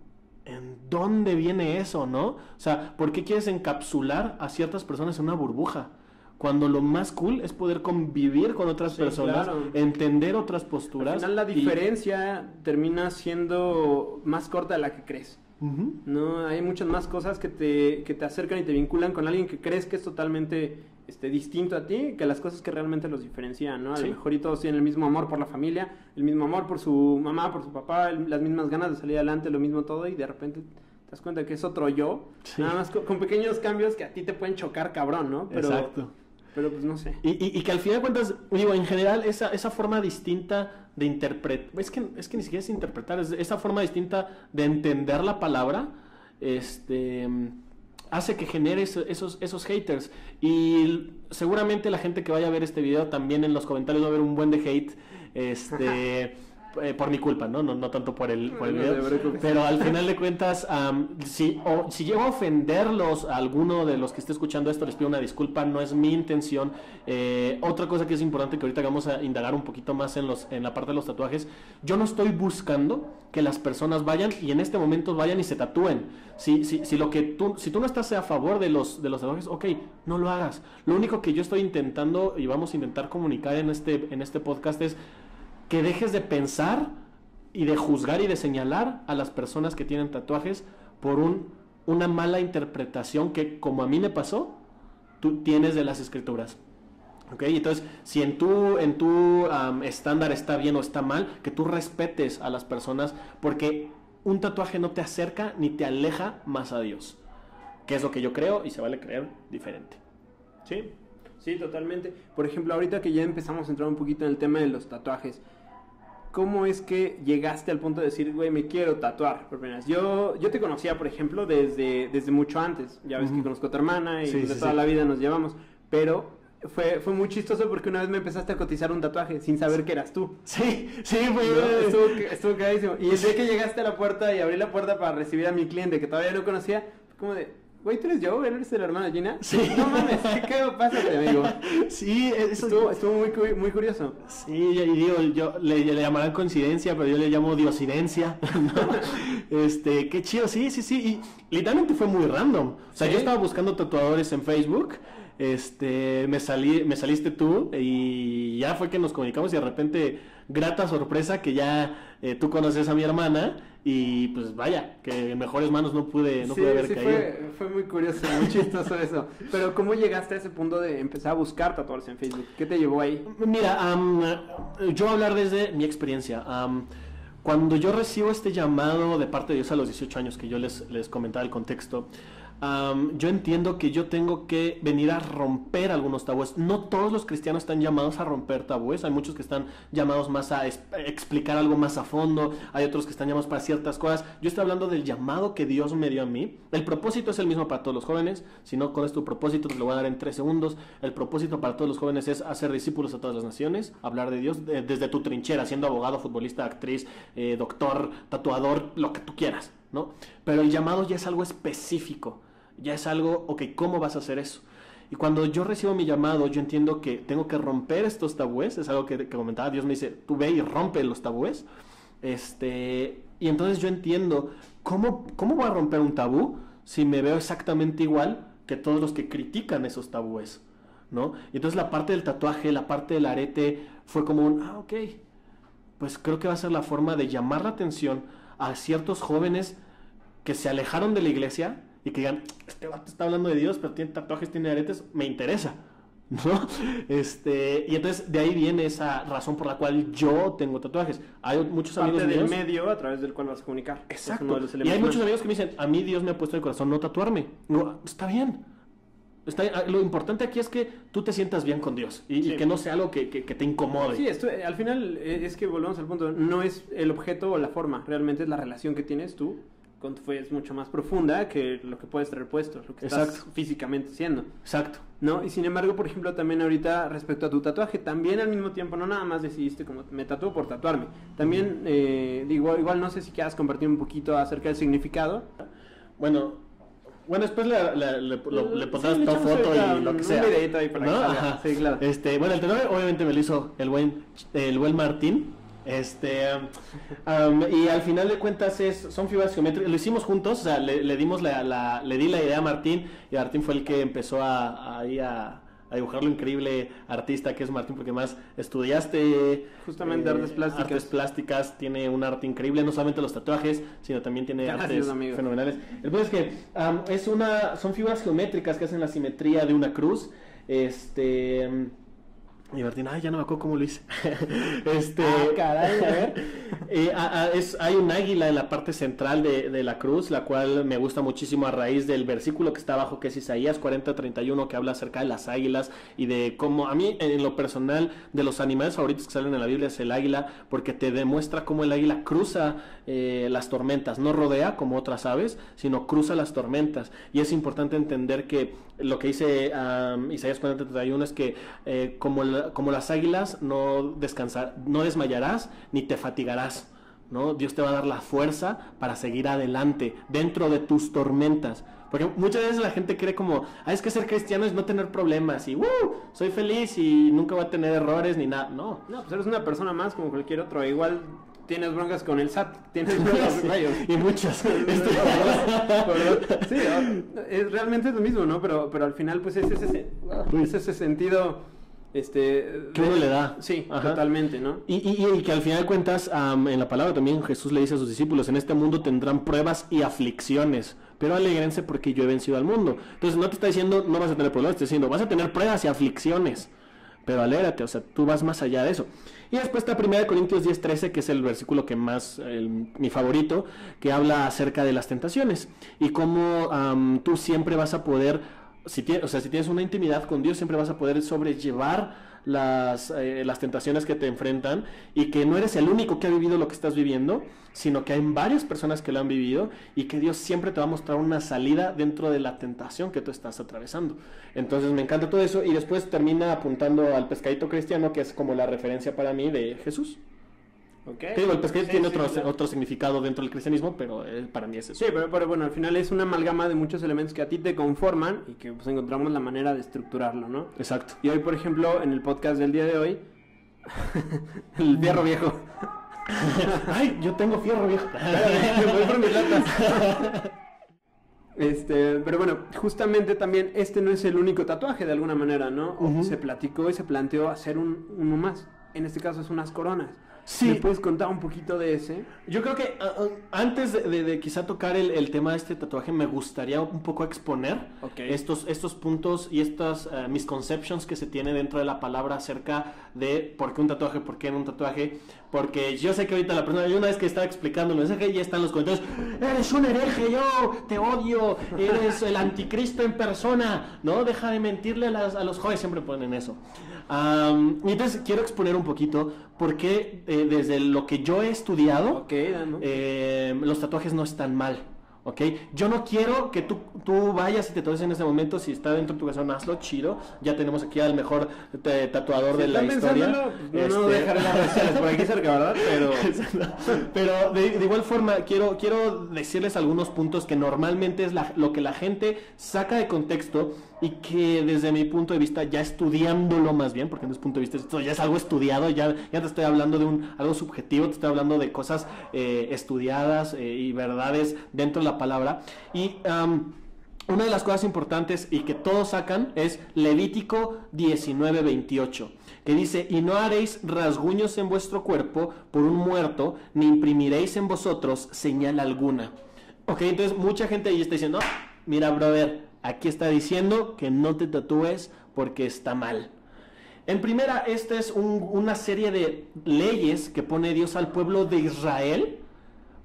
¿en dónde viene eso, no? O sea, ¿por qué quieres encapsular a ciertas personas en una burbuja? Cuando lo más cool es poder convivir con otras personas, claro, entender otras posturas. Al final la diferencia termina siendo más corta de la que crees. No, hay muchas más cosas que te acercan y te vinculan con alguien que crees que es totalmente distinto a ti, que las cosas que realmente los diferencian, ¿no? A lo mejor y todos tienen el mismo amor por la familia, el mismo amor por su mamá, por su papá, las mismas ganas de salir adelante, lo mismo todo, y de repente te das cuenta que es otro yo, nada más con pequeños cambios que a ti te pueden chocar cabrón, ¿no? Pero, exacto. Pero pues no sé. Y que al final de cuentas, digo, en general, esa forma distinta de interpretar, es que ni siquiera es interpretar, es esa forma distinta de entender la palabra, hace que genere esos haters. Y seguramente la gente que vaya a ver este video también en los comentarios va a haber un buen de hate. por mi culpa, ¿no? No tanto por el No video. te preocupes. Pero al final de cuentas, si llego a ofenderlos a alguno de los que esté escuchando esto, les pido una disculpa, no es mi intención. Otra cosa que es importante, que ahorita vamos a indagar un poquito más en la parte de los tatuajes, yo no estoy buscando que las personas vayan y en este momento vayan y se tatúen. Si tú no estás a favor de los tatuajes, ok, no lo hagas. Lo único que yo estoy intentando y vamos a intentar comunicar en este podcast es que dejes de pensar y de juzgar y de señalar a las personas que tienen tatuajes por una mala interpretación que, como a mí me pasó, tú tienes de las escrituras. ¿Ok? Entonces, si en tu estándar está bien o está mal, que tú respetes a las personas, porque un tatuaje no te acerca ni te aleja más a Dios, que es lo que yo creo, y se vale creer diferente. Sí, sí, totalmente. Por ejemplo, ahorita que ya empezamos a entrar un poquito en el tema de los tatuajes, ¿cómo es que llegaste al punto de decir, güey, me quiero tatuar por primera vez? Yo te conocía, por ejemplo, desde mucho antes. Ya ves que conozco a tu hermana y Sí, de sí, toda sí. la vida nos llevamos. Pero fue muy chistoso porque una vez me empezaste a cotizar un tatuaje sin saber que eras tú. Sí, ¿No? Estuvo cagadísimo. Y el día que llegaste a la puerta y abrí la puerta para recibir a mi cliente que todavía no conocía, fue como de, güey, ¿tú eres yo? ¿No eres el hermano de Gina? Sí. No mames, ¿qué pásate, amigo? Sí, Estuvo muy curioso. Sí, y digo, yo le llamarán coincidencia, pero yo le llamo diosidencia, ¿no? Qué chido, sí, y literalmente fue muy random. O sea, ¿Sí? yo estaba buscando tatuadores en Facebook, me saliste tú y ya fue que nos comunicamos y de repente, grata sorpresa que ya tú conoces a mi hermana y pues vaya, que en mejores manos no pude haber caído. Fue muy curioso, muy chistoso eso. Pero ¿cómo llegaste a ese punto de empezar a buscar tatuadores en Facebook? ¿Qué te llevó ahí? Mira, yo voy a hablar desde mi experiencia. Cuando yo recibo este llamado de parte de Dios a los 18 años, que yo les comentaba el contexto, yo entiendo que yo tengo que venir a romper algunos tabúes. No todos los cristianos están llamados a romper tabúes. Hay muchos que están llamados más a explicar algo más a fondo. Hay otros que están llamados para ciertas cosas. Yo estoy hablando del llamado que Dios me dio a mí. El propósito es el mismo para todos los jóvenes. Si no, ¿cuál es tu propósito? Te lo voy a dar en 3 segundos. El propósito para todos los jóvenes es hacer discípulos a todas las naciones, hablar de Dios desde tu trinchera, siendo abogado, futbolista, actriz, doctor, tatuador, lo que tú quieras, ¿no? Pero el llamado ya es algo específico. Ya es algo, ok, ¿cómo vas a hacer eso? Y cuando yo recibo mi llamado, yo entiendo que tengo que romper estos tabúes. Es algo que comentaba, Dios me dice, tú ve y rompe los tabúes. Y entonces yo entiendo, ¿cómo voy a romper un tabú si me veo exactamente igual que todos los que critican esos tabúes, ¿no? Y entonces la parte del tatuaje, la parte del arete, fue como ok, pues creo que va a ser la forma de llamar la atención a ciertos jóvenes que se alejaron de la iglesia y que digan, este vato está hablando de Dios, pero tiene tatuajes, tiene aretes, me interesa, ¿no? Y entonces de ahí viene esa razón por la cual yo tengo tatuajes. Hay muchos amigos Parte del míos, medio a través del cual vas a comunicar. exacto, Es uno de los y hay elementos muchos más. amigos que me dicen, a mí Dios me ha puesto en el corazón no tatuarme. No, está bien. Lo importante aquí es que tú te sientas bien con Dios y que no sea algo que te incomode. Sí, al final es que volvemos al punto, no es el objeto o la forma, realmente es la relación que tienes tú con tu fe, es mucho más profunda que lo que puedes traer puesto, lo que estás Exacto. físicamente haciendo. Exacto. ¿No? Y sin embargo, por ejemplo, también ahorita respecto a tu tatuaje, también al mismo tiempo, no nada más decidiste como me tatúo por tatuarme. También, igual no sé si quieras compartir un poquito acerca del significado. Bueno, después le pondrás Sí, le tu echamos foto ahorita y lo que un sea. videíto ahí para que salga. Ajá. Sí, claro. Bueno, el tatuaje obviamente me lo hizo el buen Martín. Y al final de cuentas son figuras geométricas. Lo hicimos juntos, o sea, le di la idea a Martín y Martín fue el que empezó a dibujar lo increíble artista que es Martín, porque más estudiaste Justamente artes plásticas. Artes plásticas, tiene un arte increíble, no solamente los tatuajes, sino también tiene Gracias, artes amigo. fenomenales. El punto es que son figuras geométricas que hacen la simetría de una cruz. Y Martín, ya no me acuerdo cómo lo hice. Caray, a ver. Hay un águila en la parte central de la cruz, la cual me gusta muchísimo a raíz del versículo que está abajo, que es Isaías 40:31, que habla acerca de las águilas y de cómo, a mí en lo personal, de los animales favoritos que salen en la Biblia es el águila, porque te demuestra cómo el águila cruza las tormentas, no rodea como otras aves, sino cruza las tormentas. Y es importante entender que lo que dice Isaías 40:31 es que como como las águilas no desmayarás ni te fatigarás, ¿no? Dios te va a dar la fuerza para seguir adelante dentro de tus tormentas. Porque muchas veces la gente cree como, es que ser cristiano es no tener problemas y soy feliz y nunca voy a tener errores ni nada. No, pues eres una persona más como cualquier otro. Igual tienes broncas con el SAT, tienes broncas con ellos. Y muchas. Sí, realmente es lo mismo, ¿no? Pero al final pues es ese sentido que uno le da. Sí, ajá, totalmente, ¿no? Y que al final de cuentas, en la palabra también Jesús le dice a sus discípulos, en este mundo tendrán pruebas y aflicciones, pero alégrense porque yo he vencido al mundo. Entonces no te está diciendo no vas a tener problemas, te está diciendo vas a tener pruebas y aflicciones, pero alégrate, o sea, tú vas más allá de eso. Y después está 1 Corintios 10:13, que es el versículo que más, mi favorito, que habla acerca de las tentaciones y cómo tú siempre vas a poder, si tienes una intimidad con Dios, siempre vas a poder sobrellevar las tentaciones que te enfrentan, y que no eres el único que ha vivido lo que estás viviendo, sino que hay varias personas que lo han vivido, y que Dios siempre te va a mostrar una salida dentro de la tentación que tú estás atravesando. Entonces me encanta todo eso, y después termina apuntando al pescadito cristiano, que es como la referencia para mí de Jesús. Okay. Te digo, el pescadito tiene otro significado dentro del cristianismo, pero para mí es eso. Sí, pero bueno, al final es una amalgama de muchos elementos que a ti te conforman y que pues encontramos la manera de estructurarlo, ¿no? Exacto. Y hoy, por ejemplo, en el podcast del día de hoy, el fierro viejo. Ay, yo tengo fierro viejo. Me voy por mis latas. Pero bueno, justamente también no es el único tatuaje de alguna manera, ¿no? Uh-huh. Se platicó y se planteó hacer uno más. En este caso es unas coronas. Sí. ¿Me puedes contar un poquito de ese? Yo creo que antes de quizá tocar el tema de este tatuaje, me gustaría un poco exponer estos puntos y estas misconceptions que se tiene dentro de la palabra acerca de por qué un tatuaje, por qué en un tatuaje. Porque yo sé que ahorita la persona, yo una vez que estaba explicando el mensaje, ya están los comentarios: eres un hereje, yo te odio, eres el anticristo en persona, ¿no? Deja de mentirle a los jóvenes, siempre ponen eso. Y entonces quiero exponer un poquito por qué desde lo que yo he estudiado, los tatuajes no están mal. ¿Ok? Yo no quiero que tú vayas y te tatúes en ese momento. Si está dentro de tu corazón, hazlo chido. Ya tenemos aquí al mejor tatuador de la historia. No dejaré las redes sociales por aquí cerca, ¿verdad? Pero de igual forma quiero decirles algunos puntos que normalmente es lo que la gente saca de contexto, y que desde mi punto de vista, ya estudiándolo más bien, porque desde mi punto de vista esto ya es algo estudiado, ya te estoy hablando de algo subjetivo, te estoy hablando de cosas estudiadas y verdades dentro de la palabra. Y una de las cosas importantes y que todos sacan es Levítico 19:28, que dice: y no haréis rasguños en vuestro cuerpo por un muerto, ni imprimiréis en vosotros señal alguna. Ok, entonces mucha gente ahí está diciendo: mira, brother, aquí está diciendo que no te tatúes porque está mal. En primera, esta es una serie de leyes que pone Dios al pueblo de Israel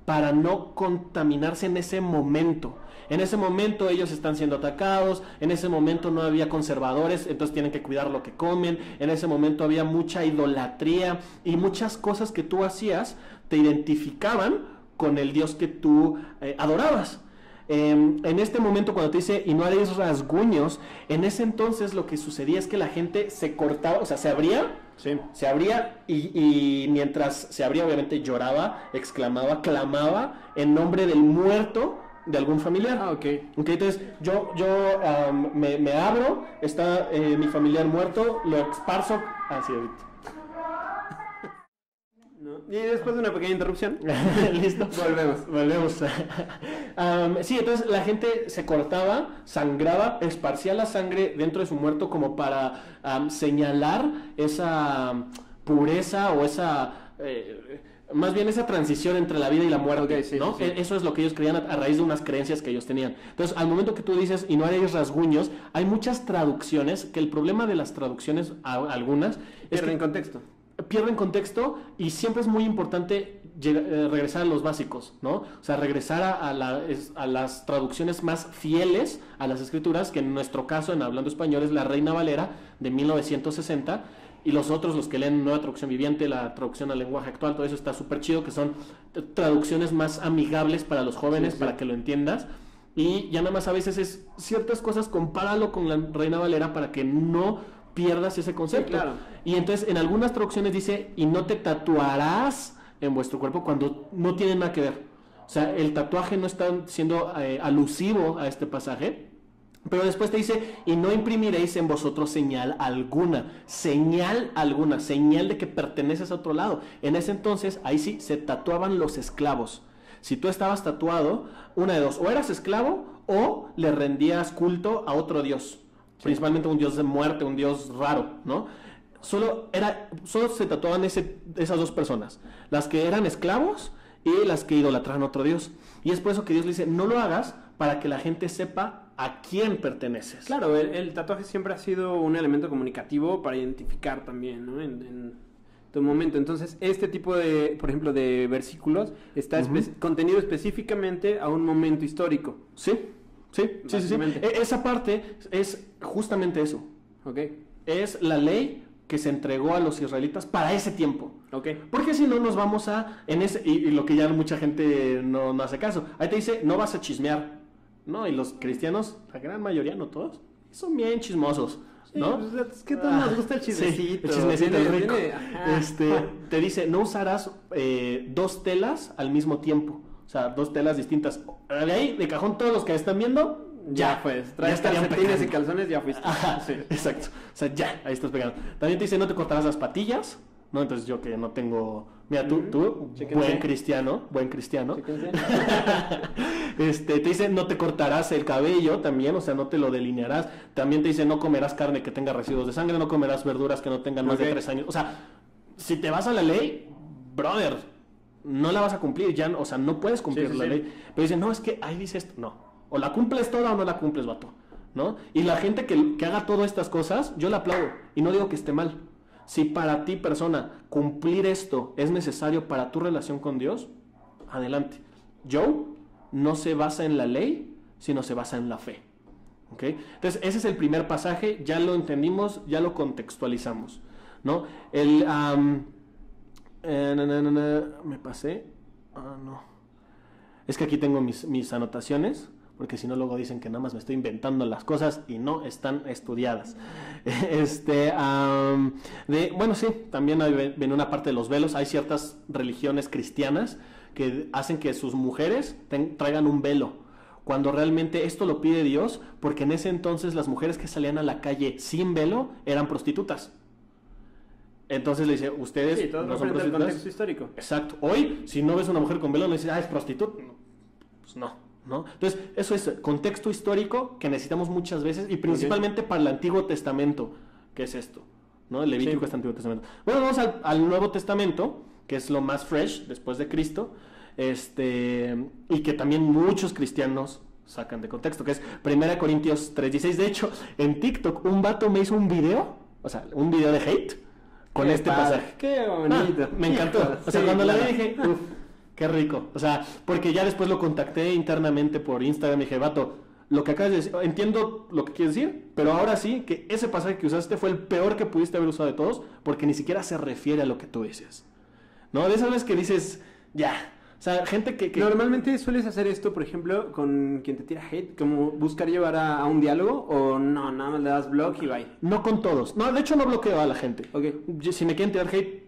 para no contaminarse en ese momento. En ese momento ellos están siendo atacados, en ese momento no había conservadores, entonces tienen que cuidar lo que comen, en ese momento había mucha idolatría, y muchas cosas que tú hacías te identificaban con el Dios que tú adorabas. En este momento, cuando te dice y no haréis rasguños, en ese entonces lo que sucedía es que la gente se cortaba, o sea, se abría, y mientras se abría, obviamente lloraba, exclamaba, clamaba en nombre del muerto de algún familiar. Entonces yo me abro, está mi familiar muerto, lo esparzo así ahorita. Y después de una pequeña interrupción, listo, volvemos. Sí, entonces la gente se cortaba, sangraba, esparcía la sangre dentro de su muerto como para señalar esa pureza o esa más bien esa transición entre la vida y la muerte, ¿no? Sí. Eso es lo que ellos creían a raíz de unas creencias que ellos tenían. Entonces, al momento que tú dices y no haréis rasguños, hay muchas traducciones, que el problema de las traducciones, algunas, pierden contexto, y siempre es muy importante regresar a los básicos, ¿no? O sea, regresar a las traducciones más fieles a las escrituras, que en nuestro caso, en Hablando Español, es la Reina Valera de 1960, y los que leen Nueva Traducción Viviente, la traducción al lenguaje actual, todo eso está súper chido, que son traducciones más amigables para los jóvenes, para que lo entiendas. Y ya nada más a veces es ciertas cosas, compáralo con la Reina Valera para que no pierdas ese concepto. Sí, claro. Y entonces en algunas traducciones dice, y no te tatuarás en vuestro cuerpo, cuando no tiene nada que ver. O sea, el tatuaje no está siendo alusivo a este pasaje. Pero después te dice, y no imprimiréis en vosotros señal alguna, señal de que perteneces a otro lado. En ese entonces, ahí sí, se tatuaban los esclavos. Si tú estabas tatuado, una de dos, o eras esclavo o le rendías culto a otro dios, principalmente un dios de muerte, un dios raro, ¿no? Solo se tatuaban esas dos personas, las que eran esclavos y las que idolatraban a otro dios. Y es por eso que Dios le dice, no lo hagas para que la gente sepa a quién perteneces. Claro, el tatuaje siempre ha sido un elemento comunicativo para identificar también, ¿no? En todo momento. Entonces, este tipo de, por ejemplo, de versículos está contenido específicamente a un momento histórico. Sí. Esa parte es justamente eso. Ok. Es la ley que se entregó a los israelitas para ese tiempo. Ok. Porque si no nos vamos y lo que ya mucha gente no hace caso. Ahí te dice, no vas a chismear. No, y los cristianos, la gran mayoría, no todos, son bien chismosos, ¿no? Sí, pues, es que a todos nos gusta el chismecito. Sí, el chismecito el rico. Tiene, te dice, no usarás 2 telas al mismo tiempo. O sea, 2 telas distintas. De ahí, de cajón, todos los que están viendo, ya pues, traes calcetines y calzones, ya fuiste. Ajá, sí. Exacto. O sea, ya, ahí estás pegando. También te dice, no te cortarás las patillas, ¿no? Entonces yo que no tengo... Mira, tú, buen cristiano. Te dice, no te cortarás el cabello también, o sea, no te lo delinearás. También te dice, no comerás carne que tenga residuos de sangre, no comerás verduras que no tengan más de 3 años. O sea, si te vas a la ley, brother, no la vas a cumplir, ya, o sea, no puedes cumplir la ley. Pero dice, no, es que ahí dice esto, no. O la cumples toda o no la cumples, vato, ¿no? Y la gente que haga todas estas cosas, yo la aplaudo, y no digo que esté mal. Si para ti, persona, cumplir esto es necesario para tu relación con Dios, adelante. Joe no se basa en la ley, sino se basa en la fe. ¿Okay? Entonces, ese es el primer pasaje, ya lo entendimos, ya lo contextualizamos, ¿no? Me pasé. No. Es que aquí tengo mis anotaciones, porque si no luego dicen que nada más me estoy inventando las cosas y no están estudiadas. Bueno, sí, también viene una parte de los velos. Hay ciertas religiones cristianas que hacen que sus mujeres traigan un velo, cuando realmente esto lo pide Dios, porque en ese entonces las mujeres que salían a la calle sin velo eran prostitutas. Entonces le dice, ustedes sí, todo no son prostitutas. El contexto histórico. Exacto. Hoy, si no ves una mujer con velo, no dices, es prostituta. Pues no. Entonces, eso es contexto histórico que necesitamos muchas veces, y principalmente para el Antiguo Testamento, que es esto, ¿no? El Levítico es Antiguo Testamento. Bueno, vamos al Nuevo Testamento, que es lo más fresh después de Cristo, y que también muchos cristianos sacan de contexto, que es 1 Corintios 3:16. De hecho, en TikTok un vato me hizo un video de hate con este pasaje. Qué bonito. Me encantó. O sea, cuando la vi dije, uff, qué rico. O sea, porque ya después lo contacté internamente por Instagram y dije, vato, lo que acabas de decir, entiendo lo que quieres decir, pero ahora sí que ese pasaje que usaste fue el peor que pudiste haber usado de todos, porque ni siquiera se refiere a lo que tú dices, ¿no? De esas veces que dices, ya. O sea, gente que... Normalmente sueles hacer esto, por ejemplo, con quien te tira hate, como buscar llevar a un diálogo, o no, nada más le das block y bye. No con todos. No, de hecho no bloqueo a la gente. Okay. Si me quieren tirar hate,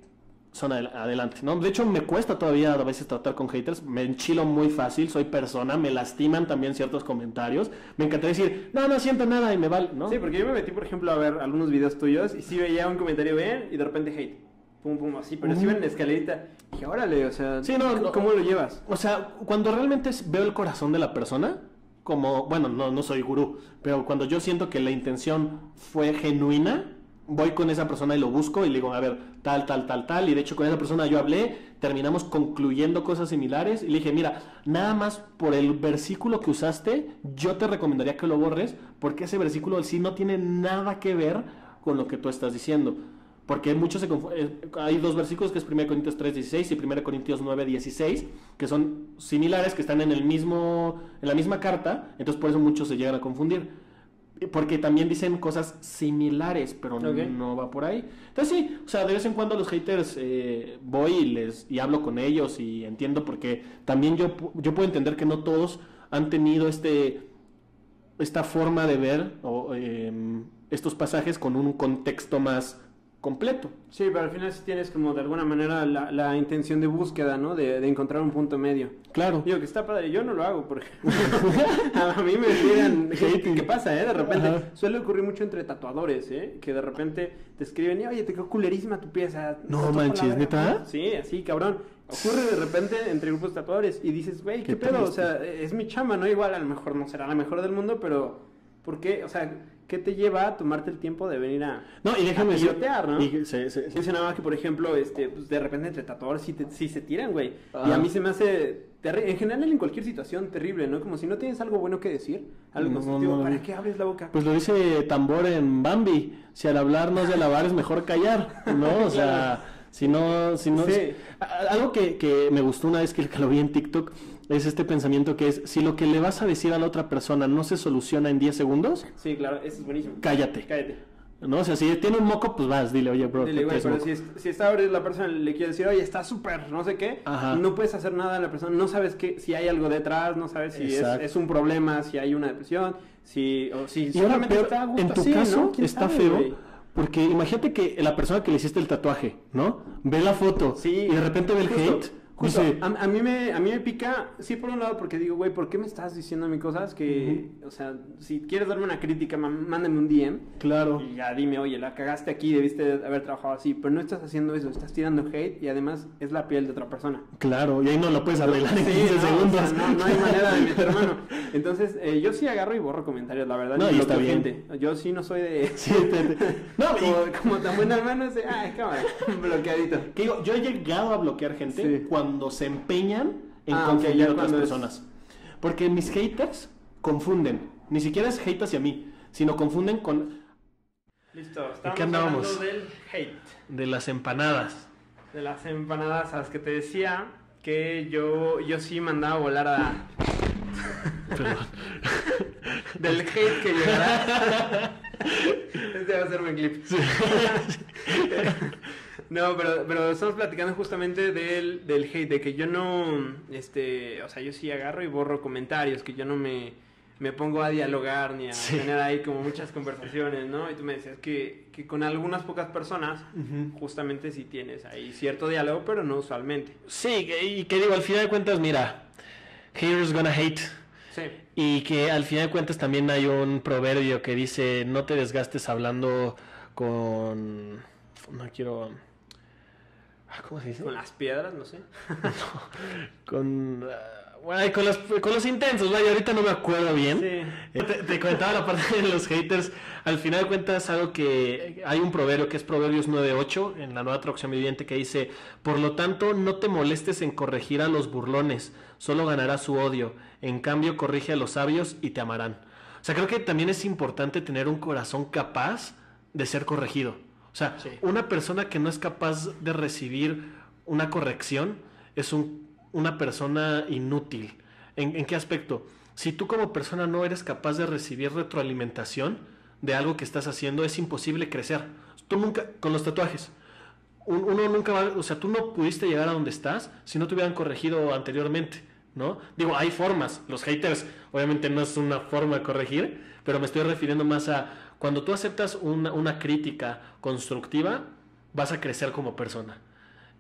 son adelante, ¿no? De hecho me cuesta todavía a veces tratar con haters, me enchilo muy fácil, soy persona, me lastiman también ciertos comentarios, me encantaría decir, no siento nada y me vale, ¿no? Sí, porque yo me metí, por ejemplo, a ver algunos videos tuyos y sí veía un comentario bien y de repente hate. Pum, pum, así, pero sí iba en la escalerita. Y dije, órale, o sea, sí, ¿cómo lo llevas? O sea, cuando realmente veo el corazón de la persona, como, bueno, no soy gurú, pero cuando yo siento que la intención fue genuina, voy con esa persona y lo busco y le digo, a ver, tal, y de hecho con esa persona yo hablé, terminamos concluyendo cosas similares y le dije, mira, nada más por el versículo que usaste, yo te recomendaría que lo borres, porque ese versículo sí no tiene nada que ver con lo que tú estás diciendo. Porque muchos se confunden. Hay dos versículos, que es 1 Corintios 3:16 y 1 Corintios 9:16, que son similares, que están en la misma carta, entonces por eso muchos se llegan a confundir. Porque también dicen cosas similares, pero no va por ahí. Entonces sí, o sea, de vez en cuando los haters voy y hablo con ellos y entiendo, porque también yo puedo entender que no todos han tenido esta forma de ver estos pasajes con un contexto más completo. Sí, pero al final sí tienes como de alguna manera la intención de búsqueda, ¿no? De encontrar un punto medio. Claro. Digo que está padre, yo no lo hago porque a mí me tiran ¿qué pasa, De repente. Ajá. Suele ocurrir mucho entre tatuadores, que de repente te escriben y oye, te quedó culerísima tu pieza. No manches, ¿neta? Sí, así, cabrón. Ocurre de repente entre grupos de tatuadores y dices, güey, ¿qué pedo? O sea, es mi chamba, ¿no? Igual a lo mejor no será la mejor del mundo, pero ¿por qué? O sea, ¿qué te lleva a tomarte el tiempo de venir a tirotear, ¿no? Mencionaba que, por ejemplo, pues de repente entre tatuadores sí se tiran, güey. Y a mí se me hace en general en cualquier situación terrible, ¿no? Como si no tienes algo bueno que decir, algo constructivo, ¿para qué abres la boca? Pues lo dice Tambor en Bambi, si al hablar no es de alabar es mejor callar, ¿no? O sea, si no... Sí. Algo que me gustó una vez que lo vi en TikTok es este pensamiento que es, si lo que le vas a decir a la otra persona no se soluciona en 10 segundos... Sí, claro, eso es buenísimo. Cállate. ¿No? O sea, si tiene un moco, pues vas, dile, oye, bro. Dile, güey, pero si está ahora la persona le quiere decir, oye, está súper, no sé qué, ajá, no puedes hacer nada a la persona, no sabes si hay algo detrás, no sabes si es un problema, si hay una depresión, si solamente peor, está a gusto. En tu así, caso, ¿no? está sabe, feo, güey? Porque imagínate que la persona que le hiciste el tatuaje, ¿no? Ve la foto y de repente ve el hate. Justo, dice, a mí me pica, sí, por un lado, porque digo, güey, ¿por qué me estás diciendo a mí cosas que, o sea, si quieres darme una crítica, mándame un DM. Claro. Y ya dime, oye, la cagaste aquí, debiste haber trabajado así, pero no estás haciendo eso, estás tirando hate y además es la piel de otra persona. Claro, y ahí no lo puedes arreglar en 15 segundos. O sea, no hay manera de meter mano. Entonces, yo sí agarro y borro comentarios, la verdad. No, y está bien. Gente. Yo sí no soy de... Sí, no, como tan buena hermana, cámara, bloqueadito. Que digo, yo he llegado a bloquear gente cuando se empeñan en confundir a otras personas. Porque mis haters confunden. Ni siquiera es hate hacia mí, sino confunden con... Listo, estamos hablando del hate. De las empanadas. De las empanadas, a las que te decía que yo sí mandaba a volar a... Perdón. Del hate que llegará. Este va a ser un clip. Sí. No, pero estamos platicando justamente del hate, de que yo no, o sea, yo sí agarro y borro comentarios, que yo no me pongo a dialogar ni a tener ahí como muchas conversaciones, ¿no? Y tú me decías que con algunas pocas personas, justamente sí tienes ahí cierto diálogo, pero no usualmente. Sí, y que digo, al final de cuentas, mira, haters gonna hate. Sí. Y que al final de cuentas también hay un proverbio que dice, no te desgastes hablando con... No quiero... ¿Cómo se dice? Con las piedras, no sé. No, con los intensos, vaya, ahorita no me acuerdo bien. Sí. Te comentaba la parte de los haters. Al final de cuentas, algo que hay un proverbio que es Proverbios 9:8 en la Nueva Traducción Viviente que dice: por lo tanto, no te molestes en corregir a los burlones, solo ganarás su odio. En cambio, corrige a los sabios y te amarán. O sea, creo que también es importante tener un corazón capaz de ser corregido. O sea, una persona que no es capaz de recibir una corrección es una persona inútil. ¿En qué aspecto? Si tú como persona no eres capaz de recibir retroalimentación de algo que estás haciendo, es imposible crecer. Tú nunca, con los tatuajes, uno nunca va, o sea, tú no pudiste llegar a donde estás si no te hubieran corregido anteriormente, ¿no? Digo, hay formas. Los haters, obviamente no es una forma de corregir, pero me estoy refiriendo más a cuando tú aceptas una crítica constructiva, vas a crecer como persona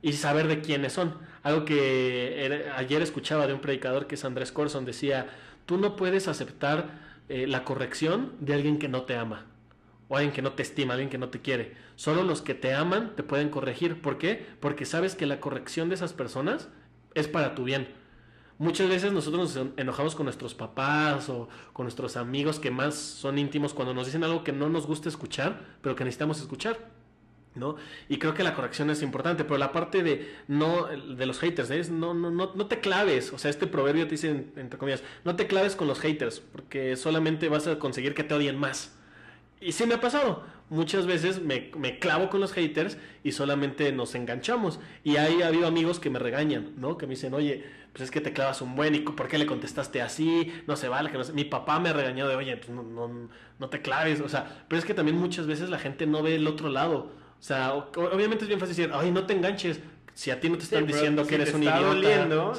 y saber de quiénes son. Algo que ayer escuchaba de un predicador que es Andrés Corson, decía, tú no puedes aceptar la corrección de alguien que no te ama o alguien que no te estima, alguien que no te quiere. Solo los que te aman te pueden corregir. ¿Por qué? Porque sabes que la corrección de esas personas es para tu bien. Muchas veces nosotros nos enojamos con nuestros papás o con nuestros amigos que más son íntimos cuando nos dicen algo que no nos gusta escuchar, pero que necesitamos escuchar, ¿no? Y creo que la corrección es importante, pero la parte de los haters, ¿eh? no te claves. O sea, este proverbio te dice, entre comillas, no te claves con los haters, porque solamente vas a conseguir que te odien más. Y sí me ha pasado. Muchas veces me clavo con los haters y solamente nos enganchamos. Y ha habido amigos que me regañan, ¿no? Que me dicen, oye, pues es que te clavas un buen, ¿y por qué le contestaste así? No se vale. Mi papá me ha regañado de, oye, pues no te claves. O sea, pero es que también muchas veces la gente no ve el otro lado. O sea, obviamente es bien fácil decir, ay, no te enganches. Si a ti no te están diciendo que eres un idiota. Doliendo,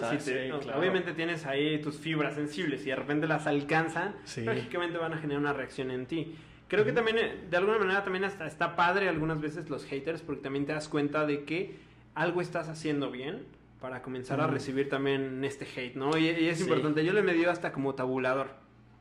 claro. Obviamente tienes ahí tus fibras sensibles y de repente las alcanzan, lógicamente van a generar una reacción en ti. Creo que también, de alguna manera, también hasta está padre algunas veces los haters, porque también te das cuenta de que algo estás haciendo bien para comenzar a recibir también este hate, ¿no? Y es importante. Yo le me dio hasta como tabulador.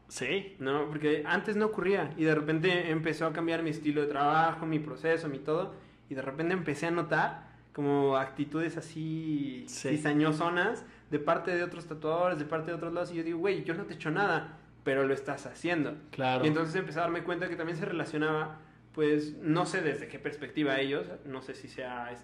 Sí. No, porque antes no ocurría y de repente empezó a cambiar mi estilo de trabajo, mi proceso, mi todo, y de repente empecé a notar como actitudes así cizañosonas de parte de otros tatuadores, de parte de otros lados, y yo digo, güey, yo no te he hecho nada, pero lo estás haciendo. Claro. Y entonces empecé a darme cuenta que también se relacionaba, pues, no sé desde qué perspectiva ellos, no sé si sea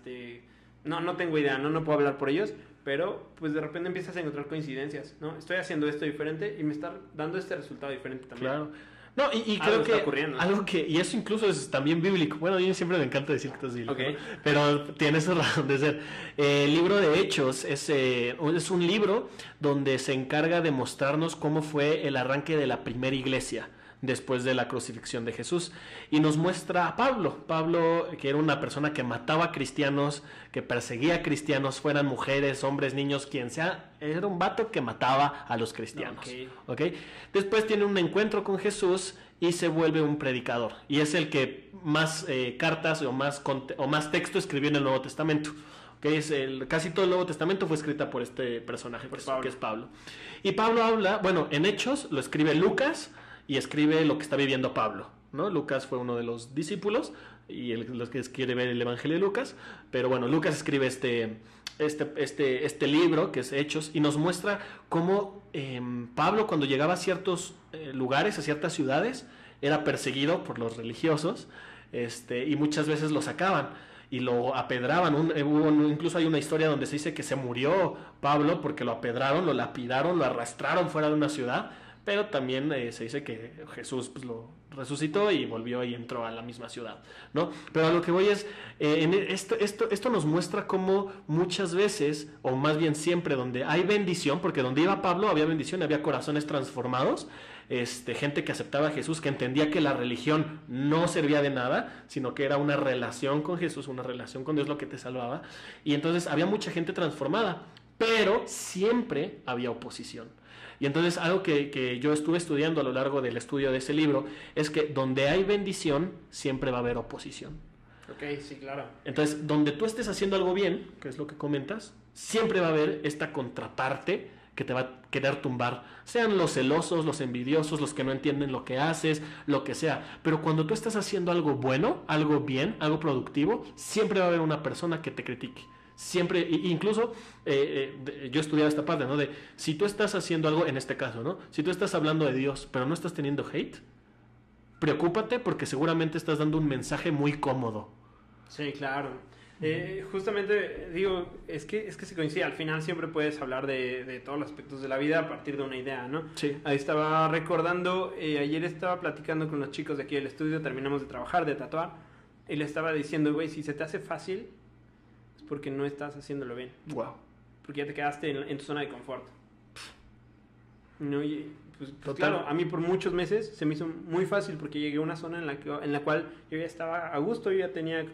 no tengo idea, no puedo hablar por ellos, pero pues de repente empiezas a encontrar coincidencias, ¿no? Estoy haciendo esto diferente y me está dando este resultado diferente también. Claro. No, y creo que algo que, y eso incluso es también bíblico. Bueno, a mí siempre me encanta decir que esto es bíblico, okay, ¿no? Pero tiene su razón de ser. El libro de Hechos es un libro donde se encarga de mostrarnos cómo fue el arranque de la primera iglesia después de la crucifixión de Jesús, y nos muestra a Pablo, que era una persona que mataba cristianos, que perseguía cristianos, fueran mujeres, hombres, niños, quien sea, era un vato que mataba a los cristianos. ¿Okay? Después tiene un encuentro con Jesús y se vuelve un predicador, y es el que más cartas o más texto escribió en el Nuevo Testamento. Casi todo el Nuevo Testamento fue escrita por este personaje, que es Pablo. Y Pablo habla, bueno, en Hechos lo escribe Lucas, y escribe lo que está viviendo Pablo, ¿no? Lucas fue uno de los discípulos y los que quiere ver el Evangelio de Lucas, pero bueno, Lucas escribe este libro que es Hechos, y nos muestra cómo Pablo, cuando llegaba a ciertos lugares, a ciertas ciudades, era perseguido por los religiosos, y muchas veces lo sacaban y lo apedraban. Incluso hay una historia donde se dice que se murió Pablo porque lo apedraron, lo lapidaron, lo arrastraron fuera de una ciudad. Pero también se dice que Jesús pues, lo resucitó y volvió y entró a la misma ciudad, ¿no? Pero a lo que voy es, esto nos muestra cómo muchas veces, o más bien siempre, donde hay bendición, porque donde iba Pablo había bendición, había corazones transformados, gente que aceptaba a Jesús, que entendía que la religión no servía de nada, sino que era una relación con Jesús, una relación con Dios lo que te salvaba. Y entonces había mucha gente transformada, pero siempre había oposición. Y entonces algo que yo estuve estudiando a lo largo del estudio de ese libro es que donde hay bendición siempre va a haber oposición. Ok, sí, claro. Entonces, donde tú estés haciendo algo bien, que es lo que comentas, siempre va a haber esta contraparte que te va a querer tumbar. Sean los celosos, los envidiosos, los que no entienden lo que haces, lo que sea. Pero cuando tú estás haciendo algo bueno, algo bien, algo productivo, siempre va a haber una persona que te critique. Siempre, incluso yo estudiaba esta parte, ¿no? De si tú estás haciendo algo, en este caso, ¿no? Si tú estás hablando de Dios, pero no estás teniendo hate, preocúpate porque seguramente estás dando un mensaje muy cómodo. Sí, claro. Justamente, digo, es que se coincide. Al final siempre puedes hablar de todos los aspectos de la vida a partir de una idea, ¿no? Sí. Ahí estaba recordando, ayer estaba platicando con los chicos de aquí del estudio, terminamos de trabajar, de tatuar, y le estaba diciendo, güey, si se te hace fácil, porque no estás haciéndolo bien. Wow. Porque ya te quedaste en tu zona de confort. No, y, pues Total. claro, a mí por muchos meses se me hizo muy fácil porque llegué a una zona en la cual yo ya estaba a gusto, yo ya tenía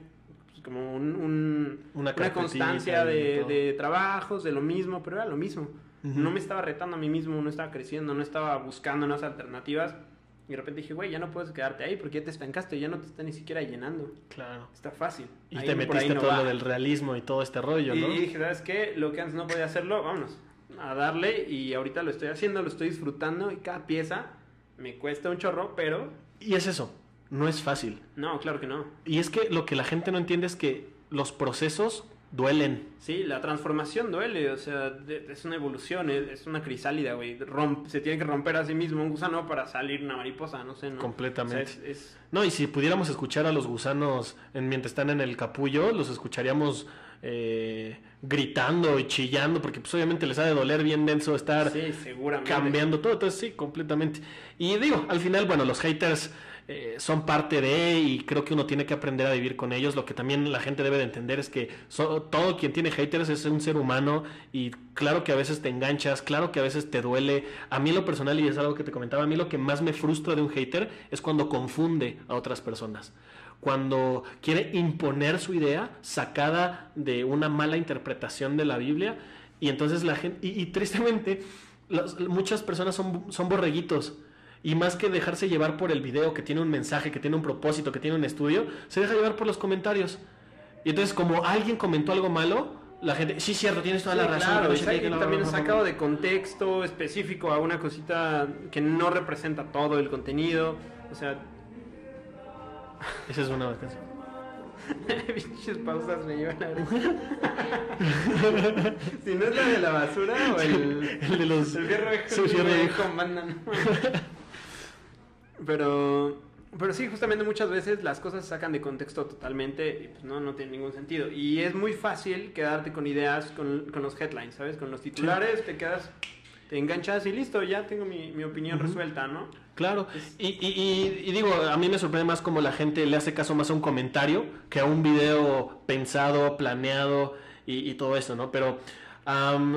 pues, como una constancia de trabajos, de lo mismo, pero era lo mismo. No me estaba retando a mí mismo, no estaba creciendo, no estaba buscando nuevas alternativas. Y de repente dije, güey, ya no puedes quedarte ahí porque ya te estancaste, ya no te está ni siquiera llenando. Claro. Está fácil. Y ahí te metiste no todo va. lo del realismo y todo este rollo, ¿no? Y dije, ¿sabes qué? Lo que antes no podía hacerlo, vámonos a darle. Y ahorita lo estoy haciendo, lo estoy disfrutando. Y cada pieza me cuesta un chorro, pero... Y es eso, no es fácil. No, claro que no. Y es que lo que la gente no entiende es que los procesos duelen. Sí, la transformación duele, o sea, es una evolución, es una crisálida, güey. Se tiene que romper a sí mismo un gusano para salir una mariposa, no sé, ¿no? Completamente. O sea, No, y si pudiéramos escuchar a los gusanos mientras están en el capullo, los escucharíamos gritando y chillando, porque pues obviamente les ha de doler bien denso estar cambiando todo. Entonces sí, completamente. Y digo, al final, bueno, los haters son parte de, y creo que uno tiene que aprender a vivir con ellos. Lo que también la gente debe de entender es que todo quien tiene haters es un ser humano, y claro que a veces te enganchas, claro que a veces te duele. A mí en lo personal, y es algo que te comentaba, a mí lo que más me frustra de un hater es cuando confunde a otras personas, cuando quiere imponer su idea sacada de una mala interpretación de la Biblia, y entonces la gente, y tristemente muchas personas son borreguitos. Y más que dejarse llevar por el video que tiene un mensaje, que tiene un propósito, que tiene un estudio, se deja llevar por los comentarios. Y entonces, como alguien comentó algo malo, la gente, sí, cierto, tienes toda la razón. Claro, y también sacado de contexto específico a una cosita que no representa todo el contenido. O sea... Esa es una canción. Pinches pausas me llevan a risa. Si no es la de la basura o el de los... El fierro viejo manda, ¿no? Pero sí, justamente muchas veces las cosas se sacan de contexto totalmente y pues no tiene ningún sentido. Y es muy fácil quedarte con ideas con los headlines, ¿sabes? Con los titulares te quedas, te enganchas y listo, ya tengo mi opinión resuelta, ¿no? Claro, y digo, a mí me sorprende más como la gente le hace caso más a un comentario que a un video pensado, planeado y todo eso, ¿no? Pero,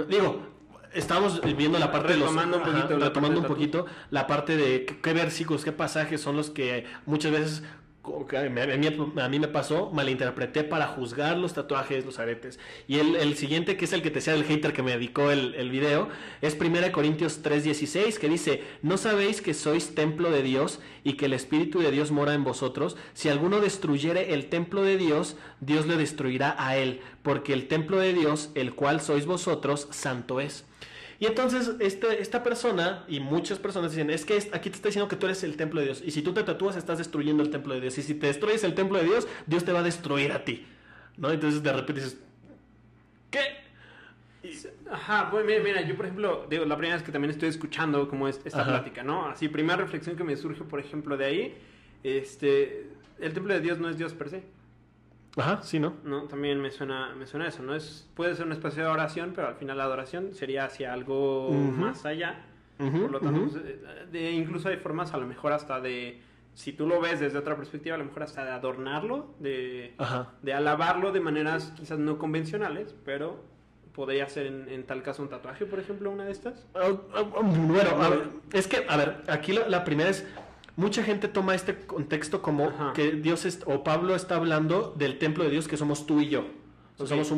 digo... Estamos viendo la parte retomando un poquito la parte de qué versículos, qué pasajes son los que muchas veces a mí me pasó, malinterpreté para juzgar los tatuajes, los aretes. Y el siguiente, que es el que te decía el hater que me dedicó el video, es 1 Corintios 3:16, que dice: ¿no sabéis que sois templo de Dios y que el Espíritu de Dios mora en vosotros? Si alguno destruyere el templo de Dios, Dios le destruirá a él, porque el templo de Dios, el cual sois vosotros, santo es. Y entonces esta persona y muchas personas dicen, es que aquí te está diciendo que tú eres el templo de Dios. Y si tú te tatúas, estás destruyendo el templo de Dios. Y si te destruyes el templo de Dios, Dios te va a destruir a ti, ¿no? Entonces de repente dices, ¿qué? Ajá, bueno, mira, yo por ejemplo, digo, la primera vez que también estoy escuchando como esta plática, ¿no? Así, primera reflexión que me surge, por ejemplo, de ahí, el templo de Dios no es Dios per se. Ajá, sí, ¿no? No, también me suena eso, ¿no? Puede ser un espacio de adoración, pero al final la adoración sería hacia algo más allá. Por lo tanto, pues, incluso hay formas a lo mejor hasta de, si tú lo ves desde otra perspectiva, a lo mejor hasta de adornarlo, de alabarlo de maneras quizás no convencionales, pero podría ser en tal caso un tatuaje, por ejemplo, una de estas. Bueno, a ver, es que, a ver, aquí la primera es... Mucha gente toma este contexto como que Dios o Pablo está hablando del templo de Dios que somos tú y yo. O sea, somos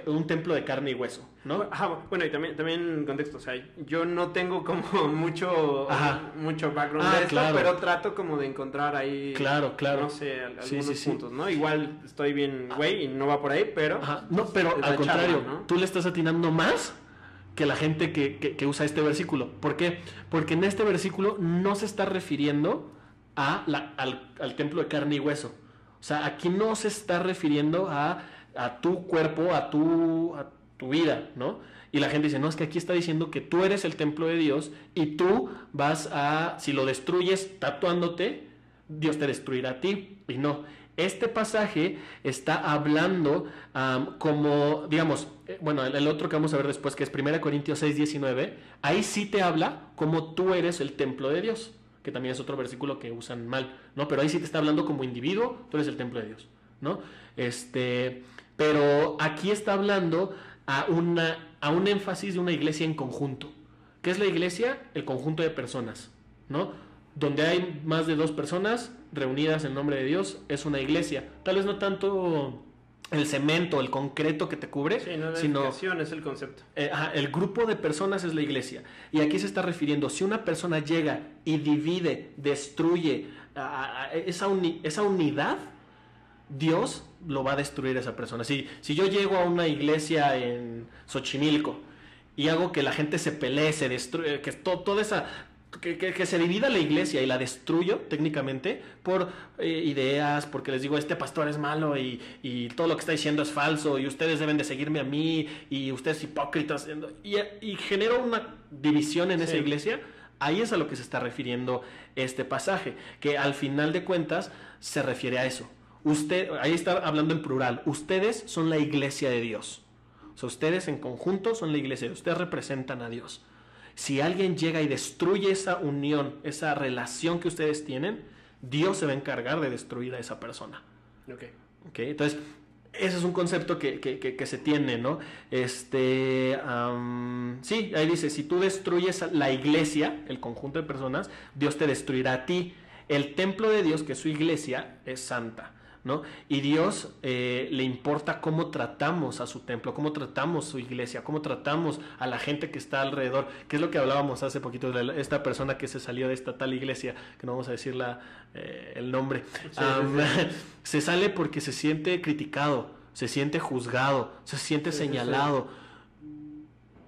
un templo de carne y hueso, ¿no? Bueno, y también contexto, o sea, yo no tengo como mucho background de esto, claro. Pero trato como de encontrar ahí, claro. no sé, algunos puntos, ¿no? Igual estoy bien güey y no va por ahí, pero... No, pero al contrario, charla, ¿no? Tú le estás atinando más que la gente que usa este versículo. ¿Por qué? Porque en este versículo no se está refiriendo al templo de carne y hueso. O sea, aquí no se está refiriendo a tu cuerpo, a tu vida, ¿no? Y la gente dice, no, es que aquí está diciendo que tú eres el templo de Dios y tú vas si lo destruyes tatuándote, Dios te destruirá a ti. Y no, este pasaje está hablando como, digamos, bueno, el otro que vamos a ver después, que es 1 Corintios 6:19, ahí sí te habla como tú eres el templo de Dios, que también es otro versículo que usan mal, ¿no? Pero ahí sí te está hablando como individuo, tú eres el templo de Dios, ¿no? Pero aquí está hablando a un énfasis de una iglesia en conjunto. ¿Qué es la iglesia? El conjunto de personas, ¿no? Donde hay más de 2 personas reunidas en nombre de Dios, es una iglesia. Tal vez no tanto el cemento, el concreto que te cubre, sino es el concepto. El grupo de personas es la iglesia. Y aquí se está refiriendo, si una persona llega y divide, destruye esa unidad, Dios lo va a destruir a esa persona. Si yo llego a una iglesia en Xochimilco y hago que la gente se pelee, se destruye, que toda esa... Que se divida la iglesia y la destruyo técnicamente por ideas, porque les digo, este pastor es malo y todo lo que está diciendo es falso y ustedes deben de seguirme a mí y ustedes hipócritas, y genero una división en esa iglesia. Ahí es a lo que se está refiriendo este pasaje, que al final de cuentas se refiere a eso. Ahí está hablando en plural, ustedes son la iglesia de Dios. O sea, ustedes en conjunto son la iglesia de Dios, ustedes representan a Dios. Si alguien llega y destruye esa unión, esa relación que ustedes tienen, Dios se va a encargar de destruir a esa persona. Okay, entonces, ese es un concepto que se tiene, ¿no? Sí, ahí dice, si tú destruyes la iglesia, el conjunto de personas, Dios te destruirá a ti. El templo de Dios, que es su iglesia, es santa. ¿no? Y Dios le importa cómo tratamos a su templo, cómo tratamos su iglesia, cómo tratamos a la gente que está alrededor, que es lo que hablábamos hace poquito de esta persona que se salió de esta tal iglesia, que no vamos a decir el nombre. Se sale porque se siente criticado, se siente juzgado, se siente señalado.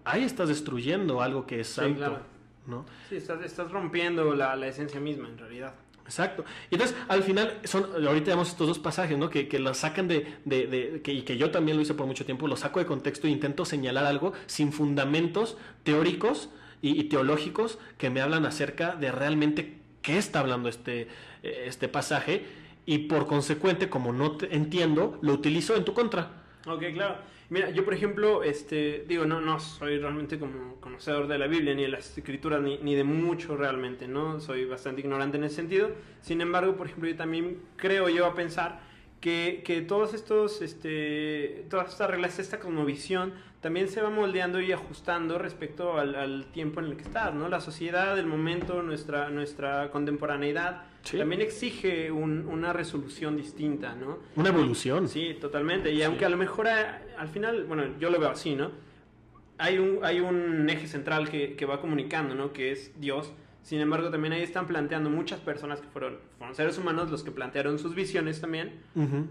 Ahí estás destruyendo algo que es santo, claro. ¿no? Sí, estás rompiendo la esencia misma, en realidad. Exacto. Y entonces, al final, ahorita vemos estos dos pasajes, ¿no? Que los sacan y que yo también lo hice por mucho tiempo, lo saco de contexto e intento señalar algo sin fundamentos teóricos y teológicos que me hablan acerca de realmente qué está hablando este pasaje, y por consecuente, como no entiendo, lo utilizo en tu contra. Ok, claro. Mira, yo por ejemplo, no soy realmente como conocedor de la Biblia, ni de las escrituras, ni de mucho realmente, ¿no? Soy bastante ignorante en ese sentido. Sin embargo, por ejemplo, yo también creo a pensar que todas estas reglas, esta cosmovisión, también se va moldeando y ajustando respecto al tiempo en el que estás, ¿no? La sociedad, el momento, nuestra contemporaneidad, sí, también exige una resolución distinta, ¿no? Una evolución. Sí, totalmente. Y aunque a lo mejor al final, bueno, yo lo veo así, ¿no? Hay un eje central que va comunicando, ¿no? Que es Dios. Sin embargo, también ahí están planteando muchas personas que fueron seres humanos los que plantearon sus visiones también. Uh-huh.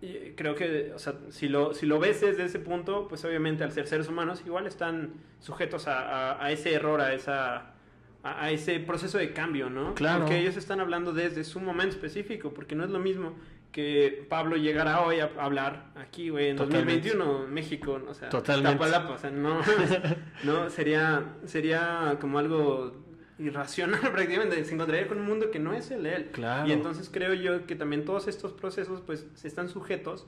Y creo que, o sea, si lo ves desde ese punto, pues obviamente al ser seres humanos igual están sujetos a ese error, a ese proceso de cambio, ¿no? Claro. Porque ellos están hablando desde su momento específico, porque no es lo mismo que Pablo llegara hoy a hablar aquí, güey, en totalmente. 2021, México, o sea, totalmente. Tapalapa, o sea, no sería como algo irracional prácticamente, se encontraría con un mundo que no es el de él. Claro. Y entonces creo yo que también todos estos procesos pues están sujetos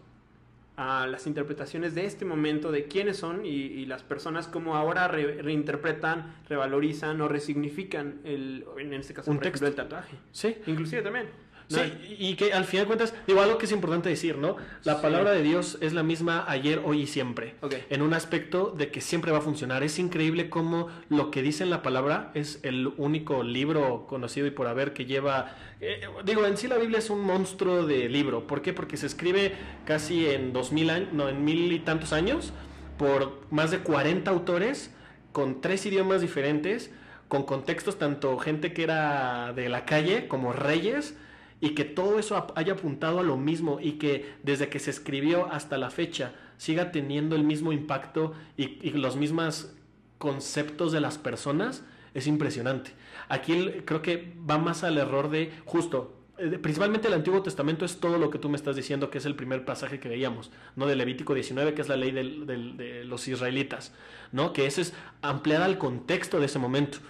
a las interpretaciones de este momento, de quiénes son y las personas como ahora reinterpretan, revalorizan o resignifican en este caso, por ejemplo, el tatuaje. Sí. Inclusive también. ¿No? Sí, y que al final de cuentas, algo que es importante decir, ¿no? La palabra de Dios es la misma ayer, hoy y siempre. Okay. En un aspecto de que siempre va a funcionar. Es increíble cómo lo que dice en la palabra es el único libro conocido y por haber que lleva... en sí la Biblia es un monstruo de libro. ¿Por qué? Porque se escribe casi en 2000 años, en 1000 y tantos años, por más de 40 autores, con 3 idiomas diferentes, con contextos tanto gente que era de la calle como reyes, y que todo eso haya apuntado a lo mismo y que desde que se escribió hasta la fecha siga teniendo el mismo impacto y los mismos conceptos de las personas, es impresionante. Aquí creo que va más al error de justo, principalmente el Antiguo Testamento es todo lo que tú me estás diciendo, que es el primer pasaje que veíamos, ¿no? De Levítico 19, que es la ley de los israelitas, ¿no? Que eso es ampliar al contexto de ese momento.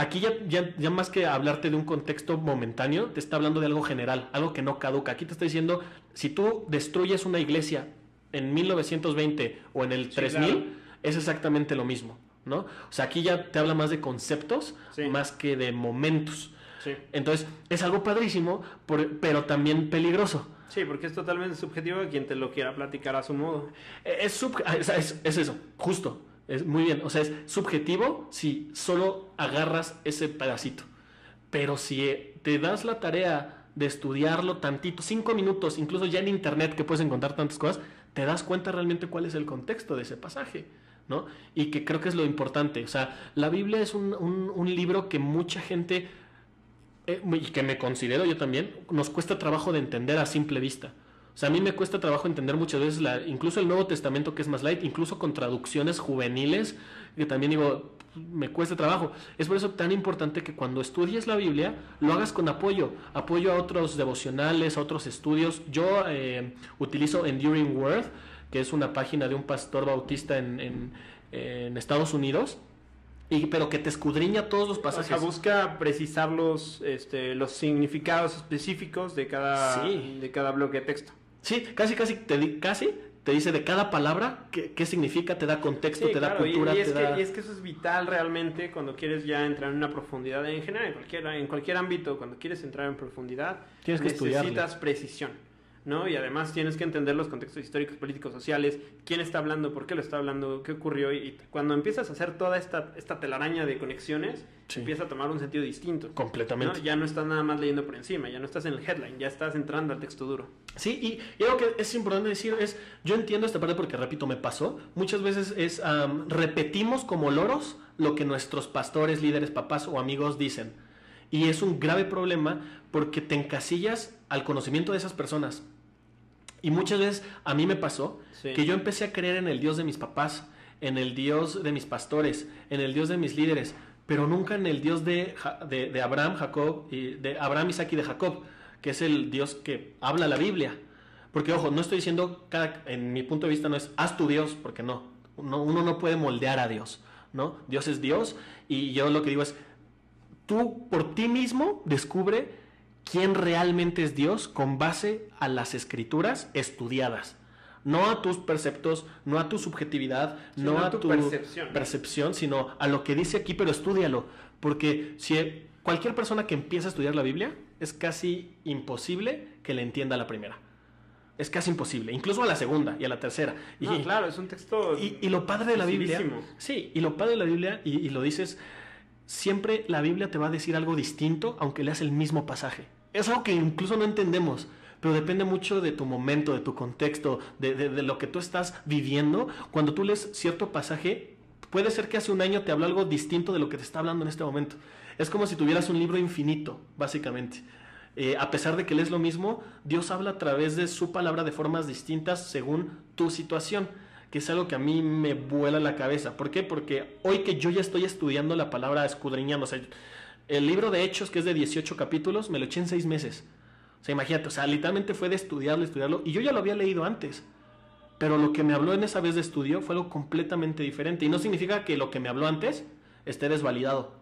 Aquí ya más que hablarte de un contexto momentáneo, te está hablando de algo general, algo que no caduca. Aquí te está diciendo, si tú destruyes una iglesia en 1920 o en el 3000, claro, es exactamente lo mismo, ¿no? O sea, aquí ya te habla más de conceptos, sí, más que de momentos. Sí. Entonces, es algo padrísimo, pero también peligroso. Sí, porque es totalmente subjetivo a quien te lo quiera platicar a su modo. Es eso, justo. Es muy bien, o sea, es subjetivo si solo agarras ese pedacito. Pero si te das la tarea de estudiarlo tantito, 5 minutos, incluso ya en internet que puedes encontrar tantas cosas, te das cuenta realmente cuál es el contexto de ese pasaje, ¿no? Y que creo que es lo importante. O sea, la Biblia es un libro que mucha gente, y que me considero yo también, nos cuesta trabajo de entender a simple vista. O sea, a mí me cuesta trabajo entender muchas veces incluso el Nuevo Testamento, que es más light, incluso con traducciones juveniles, que también digo, me cuesta trabajo. Es por eso tan importante que cuando estudies la Biblia, lo hagas con apoyo a otros devocionales, a otros estudios. Yo utilizo Enduring Word, que es una página de un pastor bautista en Estados Unidos, pero que te escudriña todos los pasajes. O sea, busca precisar los significados específicos de cada bloque de texto. Sí, casi te dice de cada palabra qué significa, te da contexto, sí, te da cultura. Y es que eso es vital realmente cuando quieres ya entrar en una profundidad, en general, en cualquier ámbito, cuando quieres entrar en profundidad, tienes que necesitas precisión, ¿no? Y además tienes que entender los contextos históricos, políticos, sociales, quién está hablando, por qué lo está hablando, qué ocurrió, y cuando empiezas a hacer toda esta telaraña de conexiones, empieza a tomar un sentido distinto. Completamente. ¿No? Ya no estás nada más leyendo por encima, ya no estás en el headline, ya estás entrando al texto duro. Sí, y algo que es importante decir es, yo entiendo esta parte porque, repito, me pasó, muchas veces repetimos como loros lo que nuestros pastores, líderes, papás o amigos dicen, y es un grave problema porque te encasillas al conocimiento de esas personas. Y muchas veces a mí me pasó que yo empecé a creer en el Dios de mis papás, en el Dios de mis pastores, en el Dios de mis líderes, pero nunca en el Dios de Abraham, Jacob, de Abraham, Isaac y de Jacob, que es el Dios que habla la Biblia. Porque, ojo, no estoy diciendo, en mi punto de vista no es haz tu Dios, porque no, uno no puede moldear a Dios, ¿no? Dios es Dios, y yo lo que digo es, tú por ti mismo descubre quién realmente es Dios con base a las escrituras estudiadas. No a tus preceptos, no a tu subjetividad, sí, no a tu percepción, sino a lo que dice aquí, pero estúdialo. Porque si cualquier persona que empieza a estudiar la Biblia, es casi imposible que le entienda a la primera. Es casi imposible, incluso a la segunda y a la tercera. No, claro, es un texto. Y lo padre de la Biblia. Sí, y lo padre de la Biblia, y lo dices, siempre la Biblia te va a decir algo distinto, aunque leas el mismo pasaje. Es algo que incluso no entendemos, pero depende mucho de tu momento, de tu contexto, de lo que tú estás viviendo. Cuando tú lees cierto pasaje, puede ser que hace un año te habló algo distinto de lo que te está hablando en este momento. Es como si tuvieras un libro infinito, básicamente. A pesar de que lees lo mismo, Dios habla a través de su palabra de formas distintas según tu situación, que es algo que a mí me vuela la cabeza. ¿Por qué? Porque hoy que yo ya estoy estudiando la palabra, escudriñando, o sea, el libro de Hechos, que es de 18 capítulos, me lo eché en 6 meses. O sea, imagínate, o sea, literalmente fue de estudiarlo, y yo ya lo había leído antes. Pero lo que me habló en esa vez de estudio fue algo completamente diferente. Y no significa que lo que me habló antes esté desvalidado,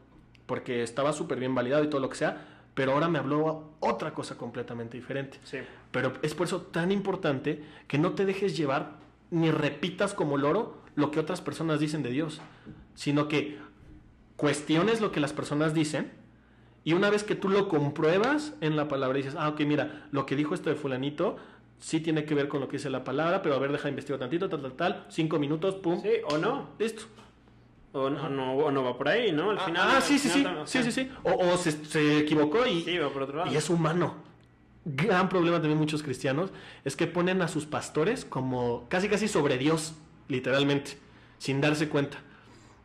porque estaba súper bien validado y todo lo que sea, pero ahora me habló otra cosa completamente diferente. Sí. Pero es por eso tan importante que no te dejes llevar ni repitas como loro lo que otras personas dicen de Dios, sino que cuestiones lo que las personas dicen, y una vez que tú lo compruebas en la palabra, dices, ok, mira, lo que dijo esto de fulanito sí tiene que ver con lo que dice la palabra, pero a ver, deja investigar tantito, tal, 5 minutos, pum. Sí, o no. Listo. O no va por ahí, ¿no? Al final. Sí. O se equivocó sí, va por otro lado. Y es humano. Gran problema también muchos cristianos es que ponen a sus pastores como casi sobre Dios, literalmente, sin darse cuenta.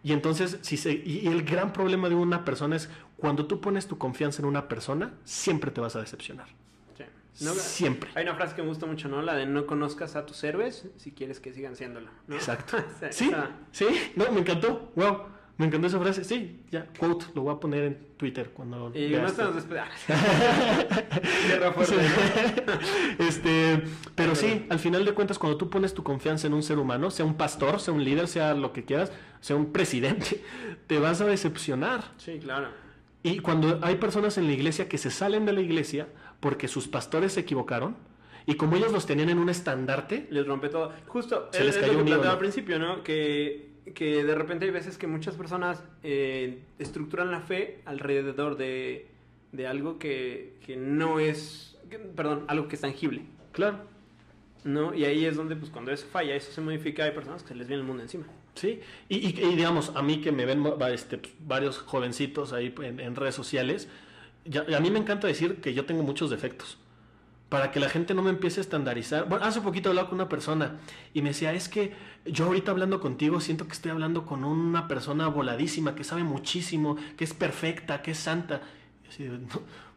Y entonces, y el gran problema de una persona es cuando tú pones tu confianza en una persona, siempre te vas a decepcionar. Sí. No, siempre. Hay una frase que me gusta mucho, ¿no? La de no conozcas a tus héroes si quieres que sigan siéndolo, ¿no? Exacto. Sí, no, me encantó. Wow, me encantó esa frase. Sí, ya, quote, lo voy a poner en Twitter cuando y no estamos despedazos. Pero sí, al final de cuentas, cuando tú pones tu confianza en un ser humano, sea un pastor, sea un líder, sea lo que quieras, sea un presidente, te vas a decepcionar. Sí, claro. Y cuando hay personas en la iglesia que se salen de la iglesia porque sus pastores se equivocaron, y como ellos los tenían en un estandarte, les rompe todo. Justo, se les cayó lo que un planteaba al principio, ¿no? Que de repente hay veces que muchas personas estructuran la fe alrededor de algo que no es, algo que es tangible. Claro. ¿No? Y ahí es donde, pues, cuando eso falla, eso se modifica, hay personas que se les viene el mundo encima. Sí, y digamos, a mí que me ven varios jovencitos ahí en redes sociales, a mí me encanta decir que yo tengo muchos defectos, para que la gente no me empiece a estandarizar. Bueno, hace poquito hablaba con una persona y me decía, es que yo ahorita hablando contigo siento que estoy hablando con una persona voladísima, que sabe muchísimo, que es perfecta, que es santa. Y así,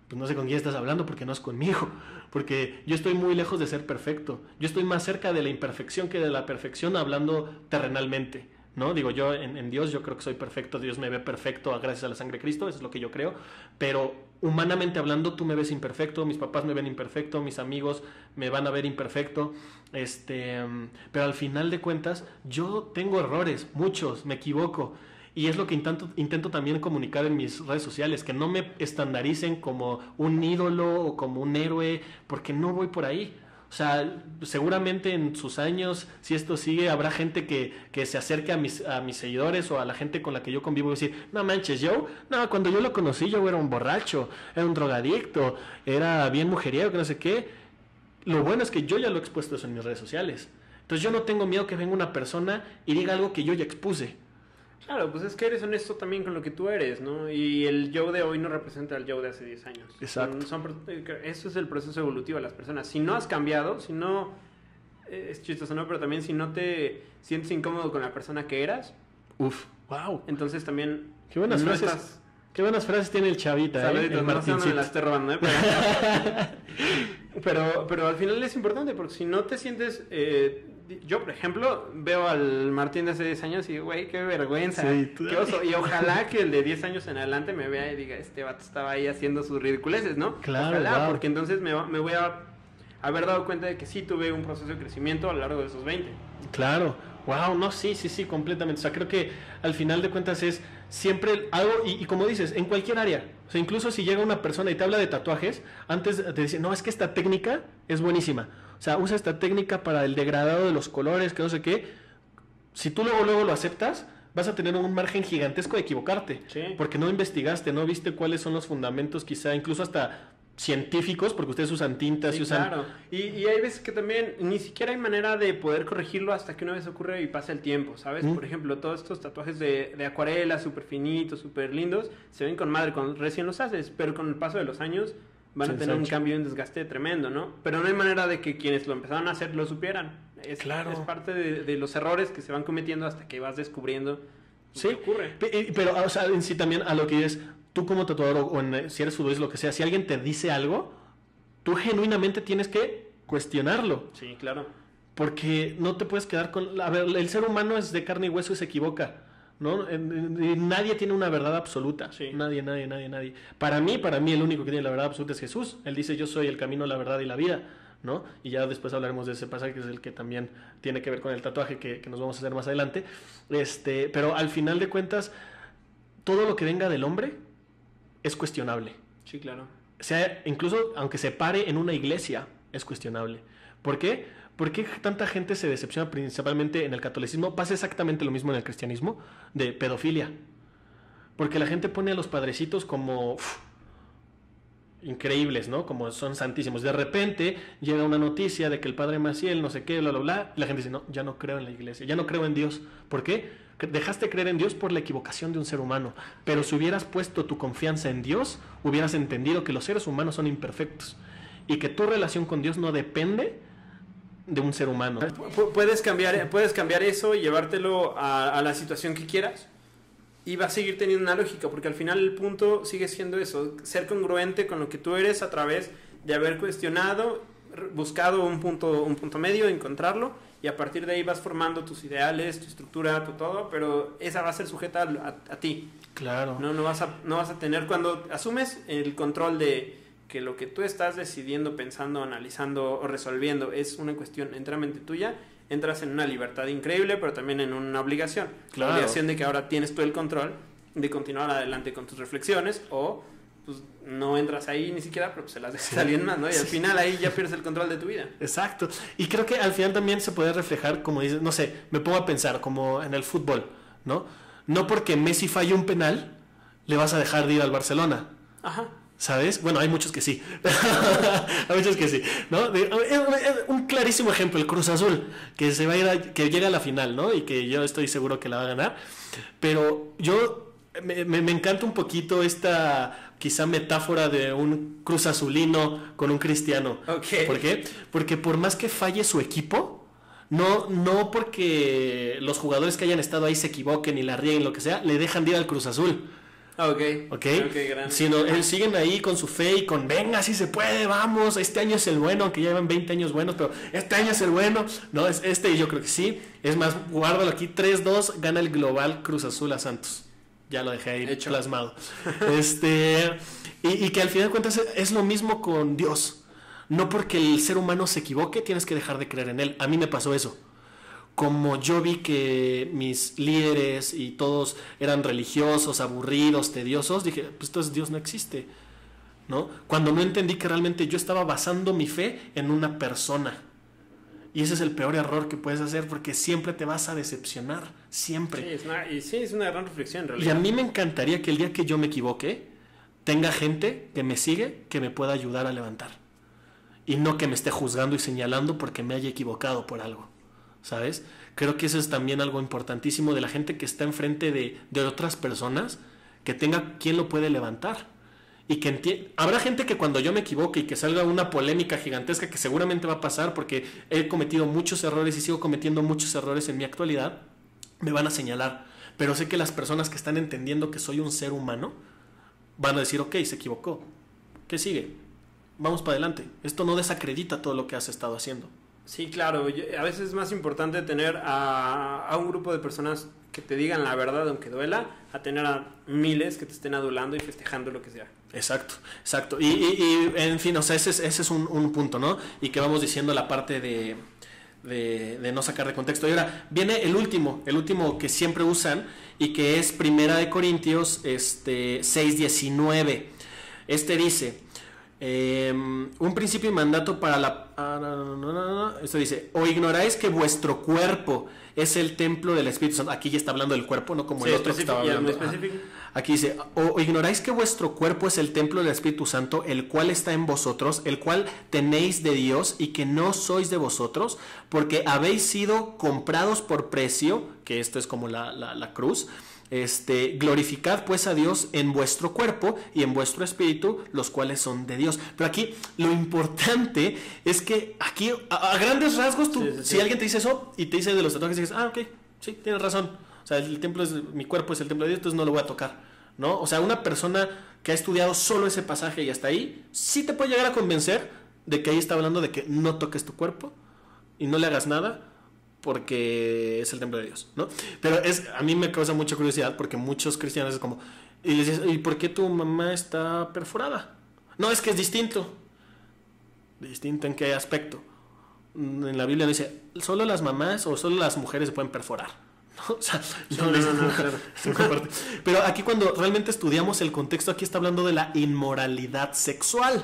pues no sé con quién estás hablando porque no es conmigo, porque yo estoy muy lejos de ser perfecto. Yo estoy más cerca de la imperfección que de la perfección, hablando terrenalmente, ¿no? Digo, yo en Dios yo creo que soy perfecto, Dios me ve perfecto gracias a la sangre de Cristo, eso es lo que yo creo, pero humanamente hablando tú me ves imperfecto, mis papás me ven imperfecto, mis amigos me van a ver imperfecto, pero al final de cuentas yo tengo errores, muchos, me equivoco. Y es lo que intento también comunicar en mis redes sociales, que no me estandaricen como un ídolo o como un héroe, porque no voy por ahí. O sea, seguramente en sus años, si esto sigue, habrá gente que se acerque a mis seguidores o a la gente con la que yo convivo y decir, no manches, cuando yo lo conocí yo era un borracho, era un drogadicto, era bien mujeriego, que no sé qué. lo bueno es que yo ya lo he expuesto eso en mis redes sociales. Entonces yo no tengo miedo que venga una persona y diga algo que yo ya expuse. Claro, pues es que eres honesto también con lo que tú eres, ¿no? Y el yo de hoy no representa al yo de hace 10 años. Exacto. Eso es el proceso evolutivo de las personas. Si no has cambiado, si no... es chistoso, ¿no? Pero también si no te sientes incómodo con la persona que eras... Uf, wow. Entonces también... Qué buenas frases. Qué buenas frases tiene el chavita, Saluditos, el no sé dónde Martincito. me la estoy robando, ¿eh? Pero al final es importante porque si no te sientes... yo, por ejemplo, veo al Martín de hace 10 años y digo, güey, qué vergüenza, Sí, qué oso. Y ojalá que el de 10 años en adelante me vea y diga, este vato estaba ahí haciendo sus ridiculeces, ¿no? Claro, ojalá, wow. porque entonces me voy a haber dado cuenta de que sí tuve un proceso de crecimiento a lo largo de esos 20. Claro, wow, no, sí, completamente. O sea, creo que al final de cuentas es siempre algo, y como dices, en cualquier área. O sea, incluso si llega una persona y te habla de tatuajes, antes te dice, no, es que esta técnica es buenísima. O sea, usa esta técnica para el degradado de los colores, que no sé qué. Si tú luego lo aceptas, vas a tener un margen gigantesco de equivocarte. Sí. Porque no investigaste, no viste cuáles son los fundamentos, quizá incluso hasta científicos, porque ustedes usan tintas Sí, y usan... claro. Y hay veces que también ni siquiera hay manera de poder corregirlo hasta que una vez ocurre y pasa el tiempo, ¿sabes? Por ejemplo, todos estos tatuajes de acuarela súper finitos, súper lindos, se ven con madre cuando recién los haces, pero con el paso de los años van a tener un cambio y un desgaste tremendo, ¿no? Pero no hay manera de que quienes lo empezaron a hacer lo supieran. Es parte de los errores que se van cometiendo hasta que vas descubriendo sí, lo que ocurre. Pero, o sea, en sí también a lo que es, tú como tatuador si eres futbolista, lo que sea, si alguien te dice algo, tú genuinamente tienes que cuestionarlo. Sí, claro. Porque no te puedes quedar con... A ver, el ser humano es de carne y hueso y se equivoca, ¿no? Nadie tiene una verdad absoluta. Sí. Nadie. Para mí, el único que tiene la verdad absoluta es Jesús. Él dice, yo soy el camino, la verdad y la vida, ¿no? Y ya después hablaremos de ese pasaje, que es el que también tiene que ver con el tatuaje que nos vamos a hacer más adelante. Pero al final de cuentas, todo lo que venga del hombre es cuestionable. Sí, claro. O sea, incluso aunque se pare en una iglesia, es cuestionable. ¿Por qué? ¿Por qué tanta gente se decepciona principalmente en el catolicismo? Pasa exactamente lo mismo en el cristianismo, de pedofilia. Porque la gente pone a los padrecitos como increíbles, ¿no? Como son santísimos. De repente llega una noticia de que el padre Maciel, no sé qué, bla, bla, bla. Y la gente dice, no, ya no creo en la iglesia, ya no creo en Dios. ¿Por qué? Dejaste creer en Dios por la equivocación de un ser humano. Pero si hubieras puesto tu confianza en Dios, hubieras entendido que los seres humanos son imperfectos. Y que tu relación con Dios no depende de un ser humano. Puedes cambiar eso y llevártelo a la situación que quieras y va a seguir teniendo una lógica, porque al final el punto sigue siendo eso, ser congruente con lo que tú eres a través de haber cuestionado, buscado un punto medio, encontrarlo, y a partir de ahí vas formando tus ideales, tu estructura, tu todo, pero esa va a ser sujeta a ti. Claro. No vas a tener, cuando asumes el control de que lo que tú estás decidiendo, pensando, analizando o resolviendo es una cuestión enteramente tuya, entras en una libertad increíble, pero también en una obligación. Claro. La obligación de que ahora tienes tú el control de continuar adelante con tus reflexiones, o pues no entras ahí ni siquiera, pero pues se las dejas a alguien más, ¿no? Y al final ahí ya pierdes el control de tu vida. Exacto. Y creo que al final también se puede reflejar, como dices, no sé, me pongo a pensar, como en el fútbol, ¿no? No porque Messi falle un penal, le vas a dejar de ir al Barcelona. Ajá. ¿Sabes? Bueno, hay muchos que sí. Hay muchos que sí, ¿no? Un clarísimo ejemplo, el Cruz Azul, que se va a ir que llega a la final, ¿no? Y que yo estoy seguro que la va a ganar. Pero yo me encanta un poquito esta quizá metáfora de un Cruz Azulino con un cristiano. Okay. ¿Por qué? Porque por más que falle su equipo, no porque los jugadores que hayan estado ahí se equivoquen y la rieguen, lo que sea, le dejan de ir al Cruz Azul. Okay, Sino él siguen ahí con su fe y con venga, si se puede, vamos, este año es el bueno, aunque ya llevan 20 años buenos, pero este año es el bueno, no, es y yo creo que sí, es más, guárdalo aquí, 3-2, gana el global Cruz Azul a Santos, ya lo dejé ahí plasmado. Y que al final de cuentas es lo mismo con Dios, no porque el ser humano se equivoque tienes que dejar de creer en él. A mí me pasó eso. Como yo vi que mis líderes y todos eran religiosos, aburridos, tediosos, dije, pues entonces Dios no existe, ¿no? Cuando no entendí que realmente yo estaba basando mi fe en una persona. Y ese es el peor error que puedes hacer, porque siempre te vas a decepcionar, siempre. Sí, es una gran reflexión en realidad. Y a mí me encantaría que el día que yo me equivoque, tenga gente que me sigue, que me pueda ayudar a levantar. y no que me esté juzgando y señalando porque me haya equivocado por algo, ¿sabes? Creo que eso es también algo importantísimo de la gente que está enfrente de otras personas, que tenga quien lo puede levantar. Y que habrá gente que cuando yo me equivoque y que salga una polémica gigantesca, que seguramente va a pasar porque he cometido muchos errores y sigo cometiendo muchos errores en mi actualidad, me van a señalar. Pero sé que las personas que están entendiendo que soy un ser humano van a decir, ok, se equivocó, ¿qué sigue? Vamos para adelante. Esto no desacredita todo lo que has estado haciendo. Sí, claro. A veces es más importante tener a un grupo de personas que te digan la verdad aunque duela, a tener a miles que te estén adulando y festejando lo que sea. Exacto, exacto. Y en fin, o sea, ese es un punto, ¿no? Y que vamos diciendo la parte de no sacar de contexto. Y ahora viene el último que siempre usan y que es Primera de Corintios 6:19. Dice, un principio y mandato para la... Esto dice, o ignoráis que vuestro cuerpo es el templo del Espíritu Santo. Aquí ya está hablando del cuerpo, no como el otro que estaba hablando. Aquí dice, o ignoráis que vuestro cuerpo es el templo del Espíritu Santo, el cual está en vosotros, el cual tenéis de Dios y que no sois de vosotros, porque habéis sido comprados por precio, que esto es como la cruz. Glorificad pues a Dios en vuestro cuerpo y en vuestro espíritu, los cuales son de Dios. Pero aquí lo importante es que aquí a grandes rasgos tú, si alguien te dice eso y te dice de los tatuajes, dices, ok, sí, tienes razón, o sea, mi cuerpo es el templo de Dios, entonces no lo voy a tocar, ¿no? O sea, una persona que ha estudiado solo ese pasaje y hasta ahí, sí te puede llegar a convencer de que ahí está hablando de que no toques tu cuerpo y no le hagas nada, porque es el templo de Dios, ¿no? Pero a mí me causa mucha curiosidad porque muchos cristianos es como, y les dices, ¿y por qué tu mamá está perforada? No, es que es distinto. ¿Distinto en qué aspecto? En la Biblia dice, solo las mamás o solo las mujeres se pueden perforar, ¿no? O sea, no, claro. Pero aquí cuando realmente estudiamos el contexto, aquí está hablando de la inmoralidad sexual.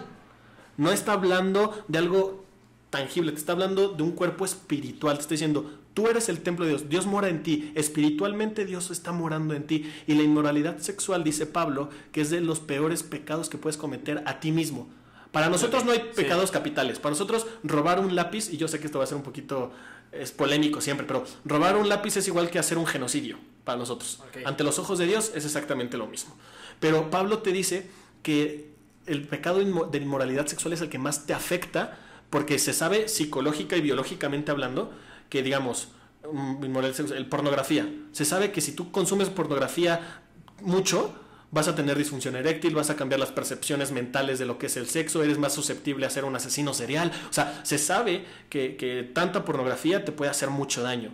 No está hablando de algo tangible, te está hablando de un cuerpo espiritual, te está diciendo, tú eres el templo de Dios, Dios mora en ti, espiritualmente Dios está morando en ti, y la inmoralidad sexual, dice Pablo, que es de los peores pecados que puedes cometer a ti mismo. Para nosotros no hay pecados capitales, para nosotros robar un lápiz, y yo sé que esto va a ser un poquito, es polémico siempre, pero robar un lápiz es igual que hacer un genocidio para nosotros. Ante los ojos de Dios es exactamente lo mismo. Pero Pablo te dice que el pecado de inmoralidad sexual es el que más te afecta, porque se sabe psicológica y biológicamente hablando que, digamos, pornografía. Se sabe que si tú consumes pornografía mucho, vas a tener disfunción eréctil, vas a cambiar las percepciones mentales de lo que es el sexo, eres más susceptible a ser un asesino serial. O sea, se sabe que tanta pornografía te puede hacer mucho daño.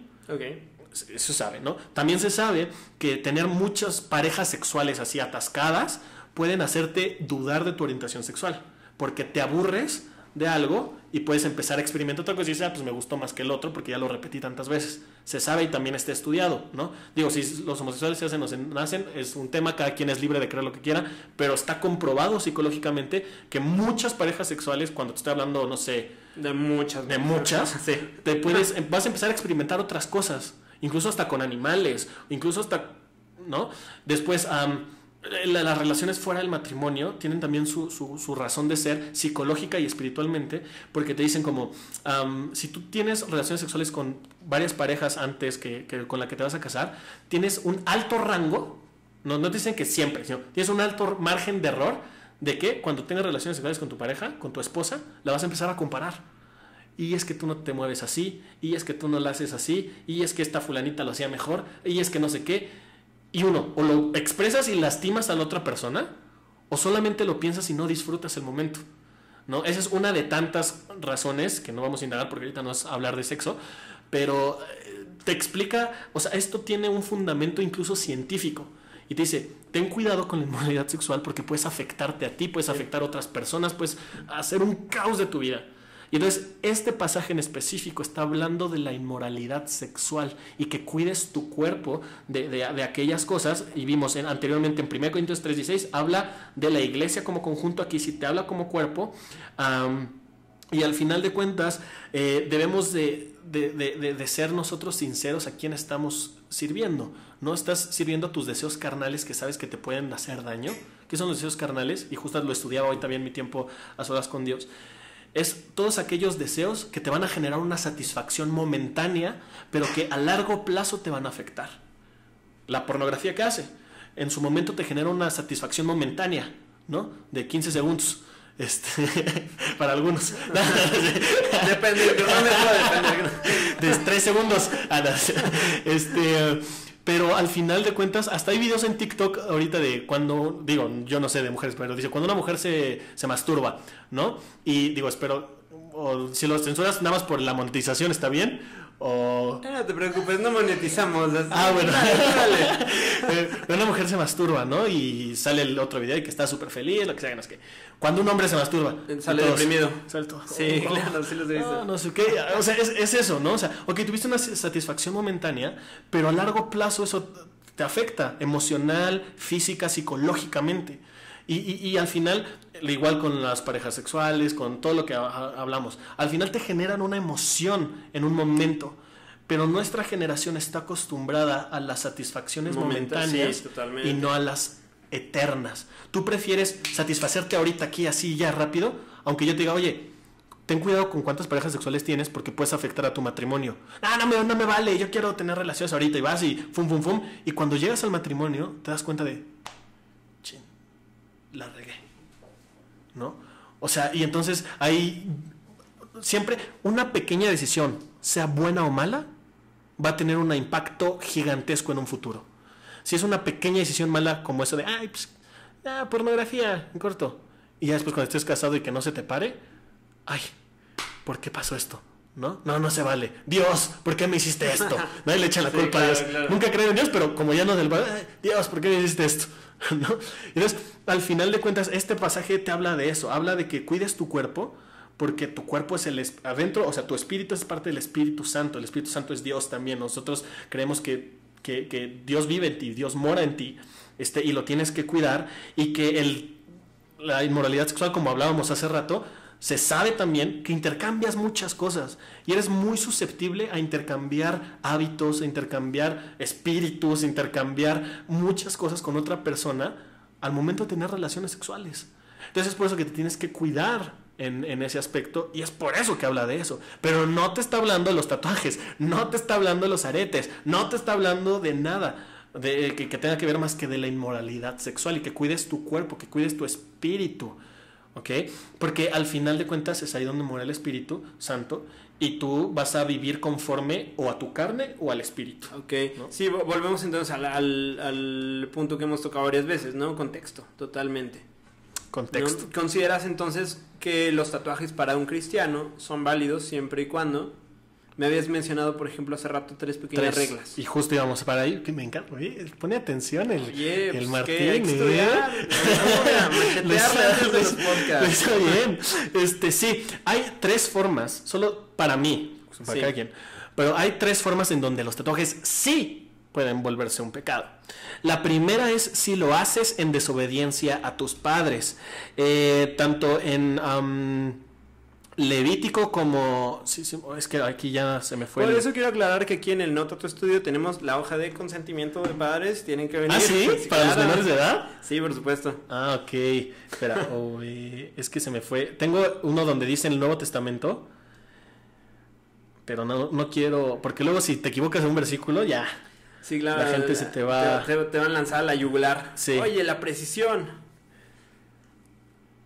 Eso se sabe, ¿no? También se sabe que tener muchas parejas sexuales así atascadas pueden hacerte dudar de tu orientación sexual, porque te aburres de algo y puedes empezar a experimentar otra cosa y dices, pues me gustó más que el otro porque ya lo repetí tantas veces. Se sabe y también está estudiado, ¿no? Digo, si los homosexuales se hacen o se nacen, es un tema, cada quien es libre de creer lo que quiera, pero está comprobado psicológicamente que muchas parejas sexuales, cuando te estoy hablando, no sé, de muchas, sí, vas a empezar a experimentar otras cosas, incluso hasta con animales, incluso hasta, ¿no? Después, las relaciones fuera del matrimonio tienen también su razón de ser psicológica y espiritualmente, porque te dicen como, si tú tienes relaciones sexuales con varias parejas antes que con la que te vas a casar, tienes un alto rango, no te dicen que siempre, sino tienes un alto margen de error de que cuando tengas relaciones sexuales con tu pareja, con tu esposa, la vas a empezar a comparar. Y es que tú no te mueves así, y es que tú no la haces así, y es que esta fulanita lo hacía mejor, y es que no sé qué. Y uno, o lo expresas y lastimas a la otra persona, o solamente lo piensas y no disfrutas el momento, ¿no? Esa es una de tantas razones, que no vamos a indagar porque ahorita no es hablar de sexo, pero te explica, o sea, esto tiene un fundamento incluso científico. Y te dice, ten cuidado con la inmoralidad sexual porque puedes afectarte a ti, puedes afectar a otras personas, puedes hacer un caos de tu vida. Y entonces este pasaje en específico está hablando de la inmoralidad sexual y que cuides tu cuerpo de aquellas cosas. Y vimos anteriormente en 1 Corintios 3:16 habla de la iglesia como conjunto, aquí sí te habla como cuerpo. Y al final de cuentas debemos de ser nosotros sinceros a quién estamos sirviendo. No estás sirviendo a tus deseos carnales que sabes que te pueden hacer daño. ¿Qué son los deseos carnales? Y justo lo estudiaba hoy también en mi tiempo a solas con Dios. es todos aquellos deseos que te van a generar una satisfacción momentánea, pero que a largo plazo te van a afectar. La pornografía, ¿qué hace? En su momento te genera una satisfacción momentánea, ¿no? De 15 segundos. Para algunos. Depende, de 3 segundos. Pero al final de cuentas, hasta hay videos en TikTok ahorita de cuando, digo, yo no sé de mujeres, pero dice, cuando una mujer se masturba, ¿no? Y digo, espero, o si lo censuras nada más por la monetización, ¿está bien? O... No te preocupes, no monetizamos. Bueno. Una mujer se masturba, ¿no? Y sale el otro video y que está súper feliz, lo que sea, no es que... Cuando un hombre se masturba... Sale deprimido. Sale todo. Sí, claro, sí los he visto. No sé qué. O sea, es eso, ¿no? O sea, ok, tuviste una satisfacción momentánea, pero a largo plazo eso te afecta emocional, física, psicológicamente. Y al final, igual con las parejas sexuales, con todo lo que hablamos, al final te generan una emoción en un momento, pero nuestra generación está acostumbrada a las satisfacciones momentáneas, sí, y no a las eternas. Tú prefieres satisfacerte ahorita aquí así ya rápido, aunque yo te diga, oye, ten cuidado con cuántas parejas sexuales tienes porque puedes afectar a tu matrimonio. No me vale, yo quiero tener relaciones ahorita, y vas y fum, y cuando llegas al matrimonio te das cuenta de, la regué, ¿no? O sea, y entonces hay siempre una pequeña decisión, sea buena o mala, va a tener un impacto gigantesco en un futuro. Si es una pequeña decisión mala como eso de, pornografía, en corto, y ya después cuando estés casado y que no se te pare, ¿por qué pasó esto? No se vale. Dios, ¿por qué me hiciste esto? Nadie le echa la culpa a Dios. Claro. Nunca creo en Dios, pero como ya no del Dios, ¿por qué me hiciste esto? ¿No? Entonces, al final de cuentas, este pasaje te habla de eso, habla de que cuides tu cuerpo, porque tu cuerpo es adentro, o sea, tu espíritu es parte del Espíritu Santo, el Espíritu Santo es Dios también. Nosotros creemos que Dios vive en ti, Dios mora en ti, y lo tienes que cuidar, y que la inmoralidad sexual, como hablábamos hace rato, se sabe también que intercambias muchas cosas y eres muy susceptible a intercambiar hábitos, a intercambiar espíritus, a intercambiar muchas cosas con otra persona al momento de tener relaciones sexuales. Entonces es por eso que te tienes que cuidar en ese aspecto, y es por eso que habla de eso. Pero no te está hablando de los tatuajes, no te está hablando de los aretes, no te está hablando de nada que tenga que ver más que de la inmoralidad sexual, y que cuides tu cuerpo, que cuides tu espíritu. ¿Ok? Porque al final de cuentas es ahí donde mora el Espíritu Santo, y tú vas a vivir conforme o a tu carne o al Espíritu. Ok, ¿no? Sí, volvemos entonces al punto que hemos tocado varias veces, ¿no? Contexto, totalmente. Contexto. ¿No? ¿Consideras entonces que los tatuajes para un cristiano son válidos siempre y cuando? Me habías mencionado, por ejemplo, hace rato 3 pequeñas reglas. Y justo íbamos para ahí, que me encanta. Oye, pone atención el pues Martín. Hay que estudiar. Machetearle antes de los podcasts. Lo hizo bien. Sí, hay 3 formas, solo para mí, para cada quien. Pero hay 3 formas en donde los tatuajes sí pueden volverse un pecado. La primera es si lo haces en desobediencia a tus padres. Tanto en... Levítico como... Sí, es que aquí ya se me fue. Por eso quiero aclarar que aquí en el No Tattoo Studio tenemos la hoja de consentimiento de padres. Tienen que venir. ¿Ah, sí? Pues, ¿Para los menores de edad? Sí, por supuesto. Ah, ok. Espera, es que se me fue. Tengo uno donde dice el Nuevo Testamento, pero no quiero... Porque luego si te equivocas en un versículo, ya... Sí, claro. La gente se te va... Te van a lanzar a la yugular. Sí. Oye, la precisión.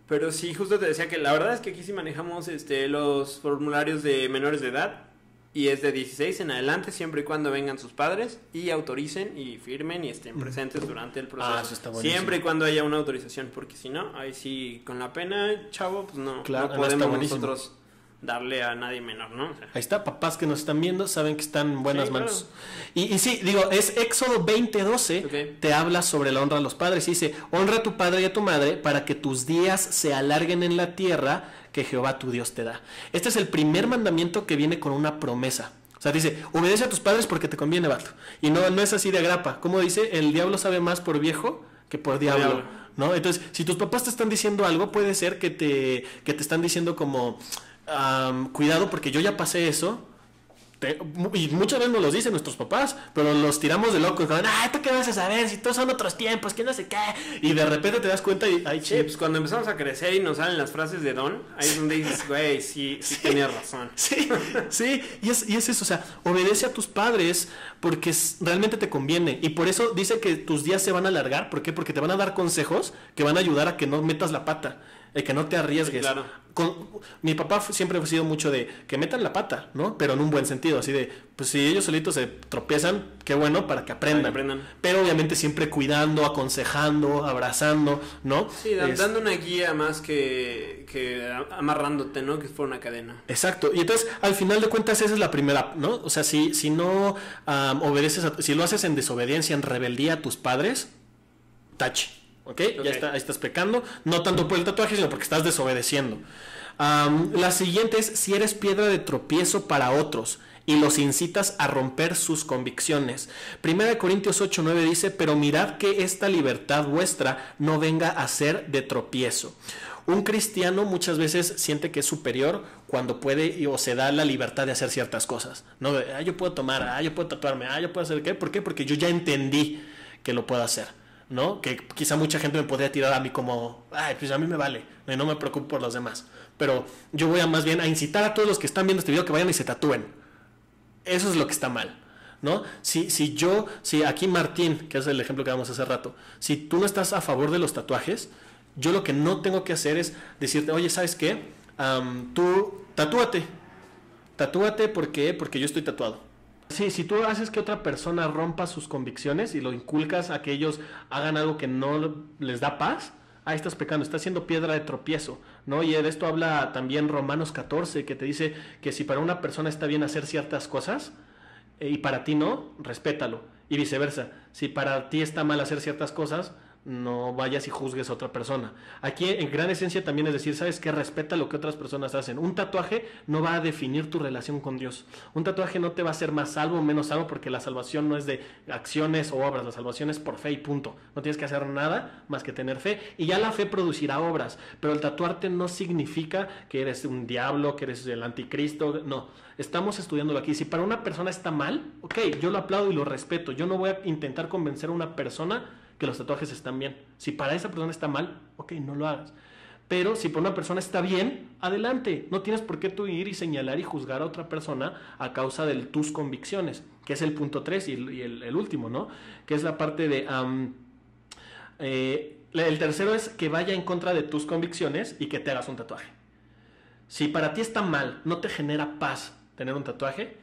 Pero sí, justo te decía que la verdad es que aquí sí manejamos los formularios de menores de edad, y es de 16 en adelante, siempre y cuando vengan sus padres y autoricen y firmen y estén presentes durante el proceso. Eso está buenísimo. Siempre y cuando haya una autorización, porque si no, ahí sí, con la pena, chavo, pues no, claro, no podemos nosotros darle a nadie menor, ¿no? O sea, ahí está, papás que nos están viendo saben que están en buenas manos. Claro. Y sí, digo, es Éxodo 20:12, okay. Te habla sobre la honra a los padres. Y dice, honra a tu padre y a tu madre para que tus días se alarguen en la tierra que Jehová tu Dios te da. Este es el primer mandamiento que viene con una promesa. O sea, dice, obedece a tus padres porque te conviene, vato. Y no es así de agrapa. Como dice, el diablo sabe más por viejo que por diablo. ¿No? Entonces, si tus papás te están diciendo algo, puede ser que te están diciendo como... cuidado porque yo ya pasé eso y muchas veces nos los dicen nuestros papás, pero los tiramos de locos, como, ¿tú qué vas a saber? Si todos son otros tiempos, que no sé qué. Y de repente te das cuenta y, sí, pues cuando empezamos a crecer y nos salen las frases de Don, ahí es donde dices, güey, sí tenías razón. Sí, y es eso, o sea, obedece a tus padres porque realmente te conviene. Y por eso dice que tus días se van a alargar. ¿Por qué? Porque te van a dar consejos que van a ayudar a que no metas la pata, que no te arriesgues. Sí, claro. Mi papá siempre ha sido mucho de que metan la pata, ¿no? Pero en un buen sentido, así de, pues si ellos solitos se tropiezan, qué bueno para que aprendan. Pero obviamente siempre cuidando, aconsejando, abrazando, ¿no? Sí, dando una guía más que amarrándote, ¿no? Que fuera una cadena. Exacto. Y entonces, al final de cuentas, esa es la primera, ¿no? O sea, si no obedeces, si lo haces en desobediencia, en rebeldía a tus padres, tache. ¿Okay? Ya está, ahí estás pecando, no tanto por el tatuaje, sino porque estás desobedeciendo. La siguiente es: si eres piedra de tropiezo para otros y los incitas a romper sus convicciones. 1 Corintios 8:9 dice: pero mirad que esta libertad vuestra no venga a ser de tropiezo. Un cristiano muchas veces siente que es superior cuando puede o se da la libertad de hacer ciertas cosas, ¿no? Yo puedo tomar, yo puedo tatuarme, yo puedo hacer ¿qué? ¿Por qué? Porque yo ya entendí que lo puedo hacer, ¿no? Que quizá mucha gente me podría tirar a mí como, pues a mí me vale, no me preocupo por los demás. Pero yo voy más bien a incitar a todos los que están viendo este video que vayan y se tatúen. Eso es lo que está mal, ¿no? Si aquí Martín, que es el ejemplo que damos hace rato, si tú no estás a favor de los tatuajes, yo lo que no tengo que hacer es decirte, oye, ¿sabes qué? Tú tatúate. Tatúate, ¿por qué? Porque yo estoy tatuado. Sí, si tú haces que otra persona rompa sus convicciones y lo inculcas a que ellos hagan algo que no les da paz, ahí estás pecando, estás siendo piedra de tropiezo, ¿no? Y de esto habla también Romanos 14, que te dice que si para una persona está bien hacer ciertas cosas y para ti no, respétalo. Y viceversa, si para ti está mal hacer ciertas cosas, no vayas y juzgues a otra persona. Aquí en gran esencia también es decir, ¿sabes qué? Respeta lo que otras personas hacen. Un tatuaje no va a definir tu relación con Dios. Un tatuaje no te va a hacer más salvo o menos salvo, porque la salvación no es de acciones o obras, la salvación es por fe y punto. No tienes que hacer nada más que tener fe, y ya la fe producirá obras, pero el tatuarte no significa que eres un diablo, que eres el anticristo, no. Estamos estudiándolo aquí. Si para una persona está mal, ok, yo lo aplaudo y lo respeto. Yo no voy a intentar convencer a una persona que los tatuajes están bien. Si para esa persona está mal, ok, no lo hagas. Pero si para una persona está bien, adelante. No tienes por qué tú ir y señalar y juzgar a otra persona a causa de tus convicciones, que es el punto 3 y el último, ¿no? Que es la parte de... el tercero es que vaya en contra de tus convicciones y que te hagas un tatuaje. Si para ti está mal, no te genera paz tener un tatuaje,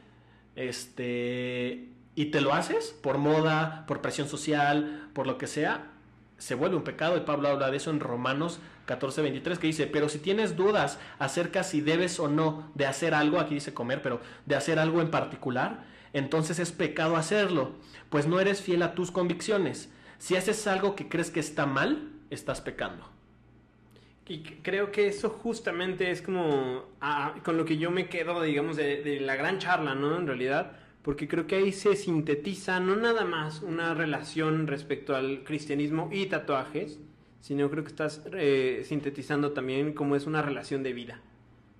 y te lo haces por moda, por presión social, por lo que sea, se vuelve un pecado. Y Pablo habla de eso en Romanos 14:23, que dice: pero si tienes dudas acerca si debes o no de hacer algo, aquí dice comer, pero de hacer algo en particular, entonces es pecado hacerlo, pues no eres fiel a tus convicciones. Si haces algo que crees que está mal, estás pecando. Y creo que eso justamente es como con lo que yo me quedo, digamos, de la gran charla, ¿no? En realidad, porque creo que ahí se sintetiza no nada más una relación respecto al cristianismo y tatuajes, sino creo que estás sintetizando también cómo es una relación de vida,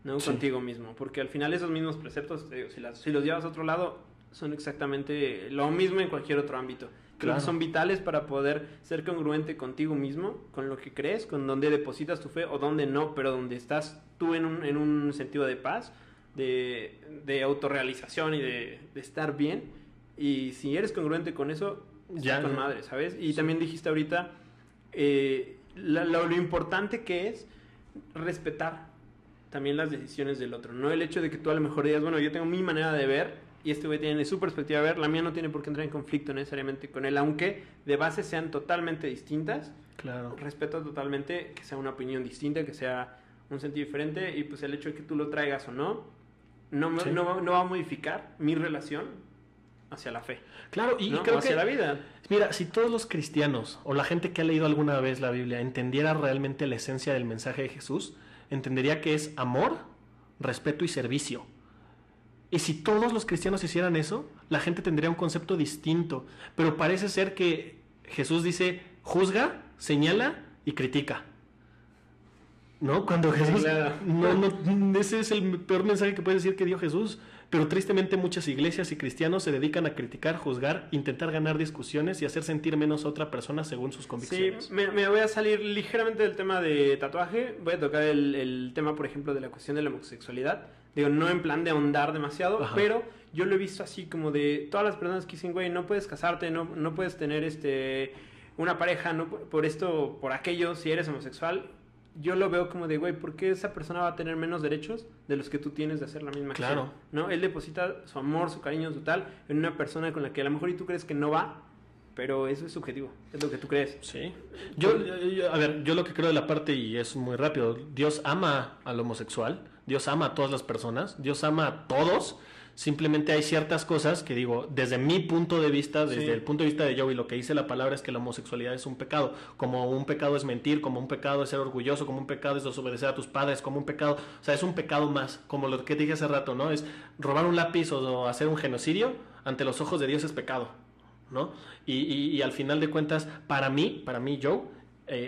¿no? Sí. Contigo mismo, porque al final esos mismos preceptos, si los llevas a otro lado, son exactamente lo mismo en cualquier otro ámbito. Creo que son vitales para poder ser congruente contigo mismo, con lo que crees, con dónde depositas tu fe o dónde no, pero donde estás tú en un sentido de paz, de autorrealización y de estar bien. Y si eres congruente con eso, estás con madre, ¿sabes? Y también dijiste ahorita lo importante que es respetar también las decisiones del otro. No el hecho de que tú a lo mejor digas, bueno, yo tengo mi manera de ver y este güey tiene su perspectiva de ver, la mía no tiene por qué entrar en conflicto necesariamente con él, aunque de base sean totalmente distintas. Claro. Respeto totalmente que sea una opinión distinta, que sea un sentido diferente, y pues el hecho de que tú lo traigas o no va a modificar mi relación hacia la fe. Claro, y creo hacia la vida. Mira, si todos los cristianos o la gente que ha leído alguna vez la Biblia entendiera realmente la esencia del mensaje de Jesús, entendería que es amor, respeto y servicio. Y si todos los cristianos hicieran eso, la gente tendría un concepto distinto. Pero parece ser que Jesús dice, juzga, señala y critica. ¿no? Cuando Jesús... Claro. No, ese es el peor mensaje que puede decir que dio Jesús. Pero tristemente muchas iglesias y cristianos se dedican a criticar, juzgar, intentar ganar discusiones y hacer sentir menos a otra persona según sus convicciones. Sí, me voy a salir ligeramente del tema de tatuaje. Voy a tocar el tema, por ejemplo, de la cuestión de la homosexualidad. Digo, no en plan de ahondar demasiado, Ajá. pero yo lo he visto así como de todas las personas que dicen, güey, no puedes casarte, no puedes tener una pareja, no, por esto, por aquello, si eres homosexual. Yo lo veo como de, güey, ¿por qué esa persona va a tener menos derechos de los que tú tienes de hacer la misma Claro. acción? ¿No? Él deposita su amor, su cariño, su tal, en una persona con la que a lo mejor y tú crees que no va, pero eso es subjetivo, es lo que tú crees. Sí. A ver, yo lo que creo de la parte, y es muy rápido, Dios ama al homosexual, Dios ama a todas las personas, Dios ama a todos. Simplemente hay ciertas cosas que digo, desde mi punto de vista, desde el punto de vista de Joey, lo que dice la palabra es que la homosexualidad es un pecado. Como un pecado es mentir, como un pecado es ser orgulloso, como un pecado es desobedecer a tus padres, como un pecado, o sea, es un pecado más, como lo que dije hace rato, ¿no? Es robar un lápiz o hacer un genocidio, ante los ojos de Dios es pecado, ¿no? Y al final de cuentas, para mí, Joe,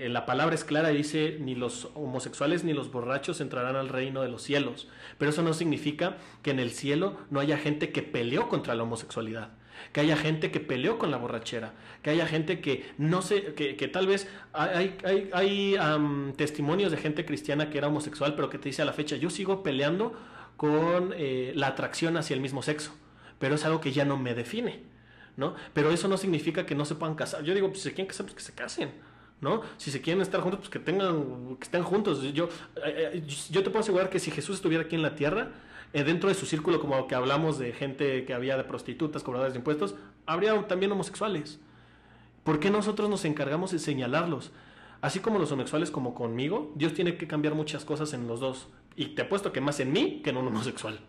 la palabra es clara y dice, ni los homosexuales ni los borrachos entrarán al reino de los cielos. Pero eso no significa que en el cielo no haya gente que peleó contra la homosexualidad, que haya gente que peleó con la borrachera, que haya gente que no sé, que tal vez hay testimonios de gente cristiana que era homosexual, pero que te dice a la fecha, yo sigo peleando con la atracción hacia el mismo sexo, pero es algo que ya no me define, ¿no? Pero eso no significa que no se puedan casar. Yo digo, pues si se quieren casar, pues que se casen, ¿no? Si se quieren estar juntos, pues que estén juntos. Yo te puedo asegurar que si Jesús estuviera aquí en la tierra, dentro de su círculo, como que hablamos de gente que había de prostitutas, cobradores de impuestos, habría también homosexuales. ¿Por qué nosotros nos encargamos de señalarlos? Así como los homosexuales como conmigo, Dios tiene que cambiar muchas cosas en los dos. Y te apuesto que más en mí que en un homosexual,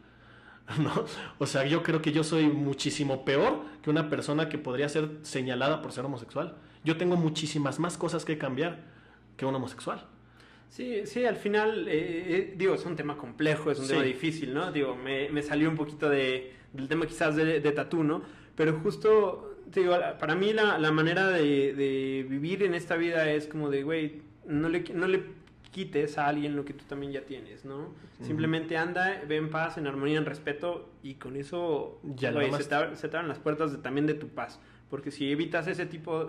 ¿no? O sea, yo creo que yo soy muchísimo peor que una persona que podría ser señalada por ser homosexual. Yo tengo muchísimas más cosas que cambiar que un homosexual. Sí, al final, digo, es un tema complejo, es un tema difícil, ¿no? Digo, me salió un poquito del tema quizás de tatú, ¿no? Pero justo, digo, para mí la manera de vivir en esta vida es como de, güey, no le quites a alguien lo que tú también ya tienes, ¿no? Simplemente anda, ve en paz, en armonía, en respeto, y con eso ya güey, se te abren las puertas también de tu paz. Porque si evitas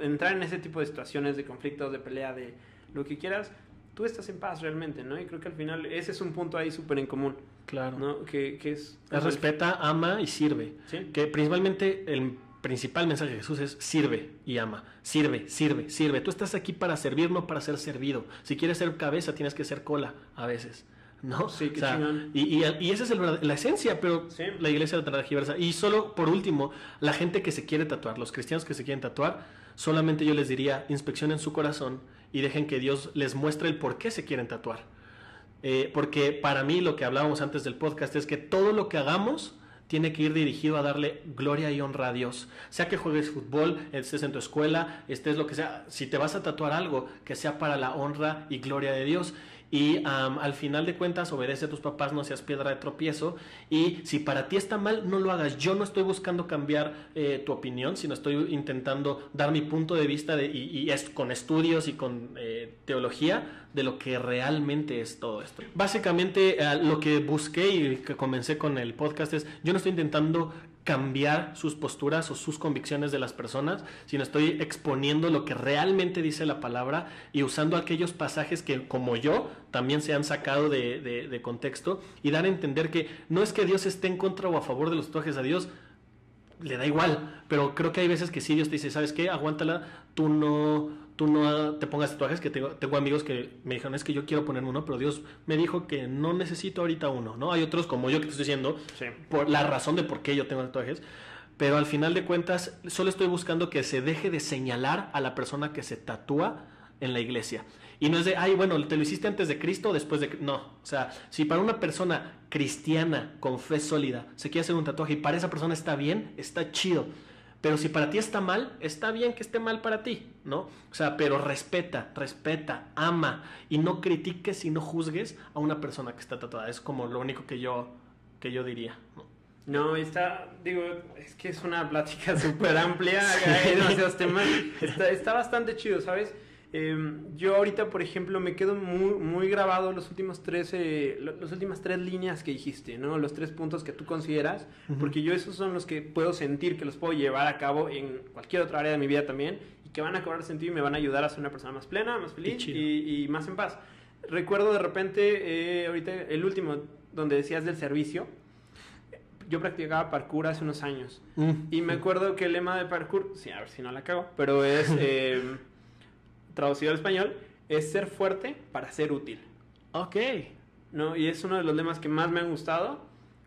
entrar en ese tipo de situaciones, de conflictos, de pelea, de lo que quieras, tú estás en paz realmente, ¿no? Y creo que al final ese es un punto ahí súper en común. Claro. ¿No? Que es Respeta, ama y sirve. ¿Sí? Que principalmente el principal mensaje de Jesús es sirve y ama. Sirve, sirve, sirve. Tú estás aquí para servir, no para ser servido. Si quieres ser cabeza, tienes que ser cola a veces, ¿no? Sí, qué chingón. Y esa es la esencia, pero la iglesia la transgiversa. Y solo, por último, la gente que se quiere tatuar, los cristianos que se quieren tatuar, solamente yo les diría, inspeccionen su corazón y dejen que Dios les muestre el por qué se quieren tatuar. Porque para mí lo que hablábamos antes del podcast es que todo lo que hagamos tiene que ir dirigido a darle gloria y honra a Dios. Sea que juegues fútbol, estés en tu escuela, estés lo que sea, si te vas a tatuar algo, que sea para la honra y gloria de Dios. Y al final de cuentas, obedece a tus papás, no seas piedra de tropiezo. Y si para ti está mal, no lo hagas. Yo no estoy buscando cambiar tu opinión, sino estoy intentando dar mi punto de vista y es con estudios y con teología de lo que realmente es todo esto. Básicamente, lo que busqué y que comencé con el podcast es, yo no estoy intentando cambiar sus posturas o sus convicciones de las personas, sino estoy exponiendo lo que realmente dice la palabra y usando aquellos pasajes que, como yo, también se han sacado de contexto y dar a entender que no es que Dios esté en contra o a favor de los tatuajes. A Dios le da igual, pero creo que hay veces que sí Dios te dice, ¿sabes qué? Aguántala, tú no te pongas tatuajes, que tengo amigos que me dijeron, es que yo quiero ponerme uno, pero Dios me dijo que no necesito ahorita uno, ¿no? Hay otros como yo que te estoy diciendo, por la razón de por qué yo tengo tatuajes, pero al final de cuentas solo estoy buscando que se deje de señalar a la persona que se tatúa en la iglesia. Y no es de, ay, bueno, te lo hiciste antes de Cristo o después de... No, o sea, si para una persona cristiana con fe sólida se quiere hacer un tatuaje y para esa persona está bien, está chido. Pero si para ti está mal, está bien que esté mal para ti, ¿no? O sea, pero respeta, ama y no critiques y no juzgues a una persona que está tatuada. Es como lo único que yo diría, ¿no? No, es que es una plática súper amplia, hay demasiados temas, está bastante chido, ¿sabes? Yo ahorita, por ejemplo, me quedo muy grabado las últimas tres líneas que dijiste, ¿no? Los 3 puntos que tú consideras, porque yo esos son los que puedo sentir que los puedo llevar a cabo en cualquier otra área de mi vida también, y que van a cobrar sentido y me van a ayudar a ser una persona más plena, más feliz y más en paz. Recuerdo de repente, ahorita el último, donde decías del servicio. Yo practicaba parkour hace unos años, y me acuerdo que el lema de parkour, sí, a ver si no la cago, pero es... traducido al español, es ser fuerte para ser útil. Ok. ¿No? Y es uno de los lemas que más me han gustado,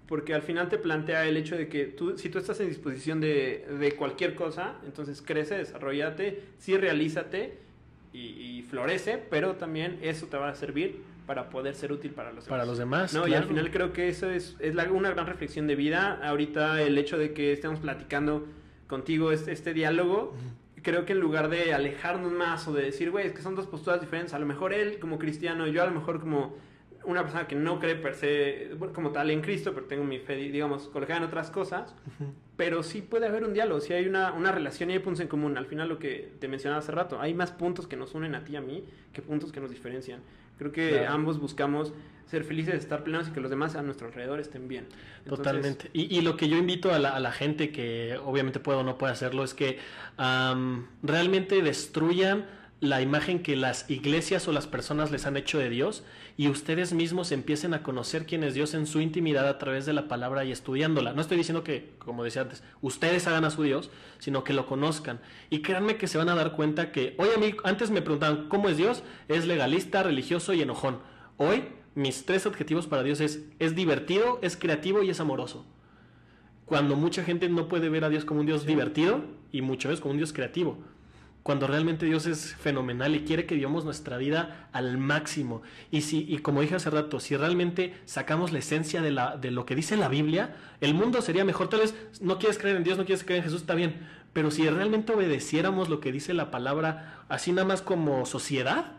porque al final te plantea el hecho de que si tú estás en disposición de cualquier cosa, entonces crece, desarrollate, sí realízate y florece, pero también eso te va a servir para poder ser útil para los demás. Para los demás, ¿no? claro. Y al final creo que eso es una gran reflexión de vida. Ahorita el hecho de que estemos platicando contigo este diálogo... Creo que en lugar de alejarnos más o de decir, güey, es que son 2 posturas diferentes, a lo mejor él como cristiano, yo a lo mejor como una persona que no cree per se como tal en Cristo, pero tengo mi fe, digamos, colocada en otras cosas, pero sí puede haber un diálogo, sí hay una relación y hay puntos en común. Al final lo que te mencionaba hace rato, hay más puntos que nos unen a ti y a mí que puntos que nos diferencian. Creo que ambos buscamos ser felices, estar plenos y que los demás a nuestro alrededor estén bien. Entonces, totalmente. Y lo que yo invito a la gente que obviamente puede o no puede hacerlo es que realmente destruyan la imagen que las iglesias o las personas les han hecho de Dios, y ustedes mismos empiecen a conocer quién es Dios en su intimidad a través de la palabra y estudiándola. No estoy diciendo que, como decía antes, ustedes hagan a su Dios, sino que lo conozcan. Y créanme que se van a dar cuenta que, hoy a mí, antes me preguntaban, ¿cómo es Dios? Es legalista, religioso y enojón. Hoy, mis 3 adjetivos para Dios es divertido, es creativo y es amoroso. Cuando mucha gente no puede ver a Dios como un Dios divertido y mucho menos como un Dios creativo. Cuando realmente Dios es fenomenal y quiere que vivamos nuestra vida al máximo. Y como dije hace rato, si realmente sacamos la esencia de lo que dice la Biblia, el mundo sería mejor. Tal vez no quieres creer en Dios, no quieres creer en Jesús, está bien. Pero si realmente obedeciéramos lo que dice la palabra, así nada más como sociedad,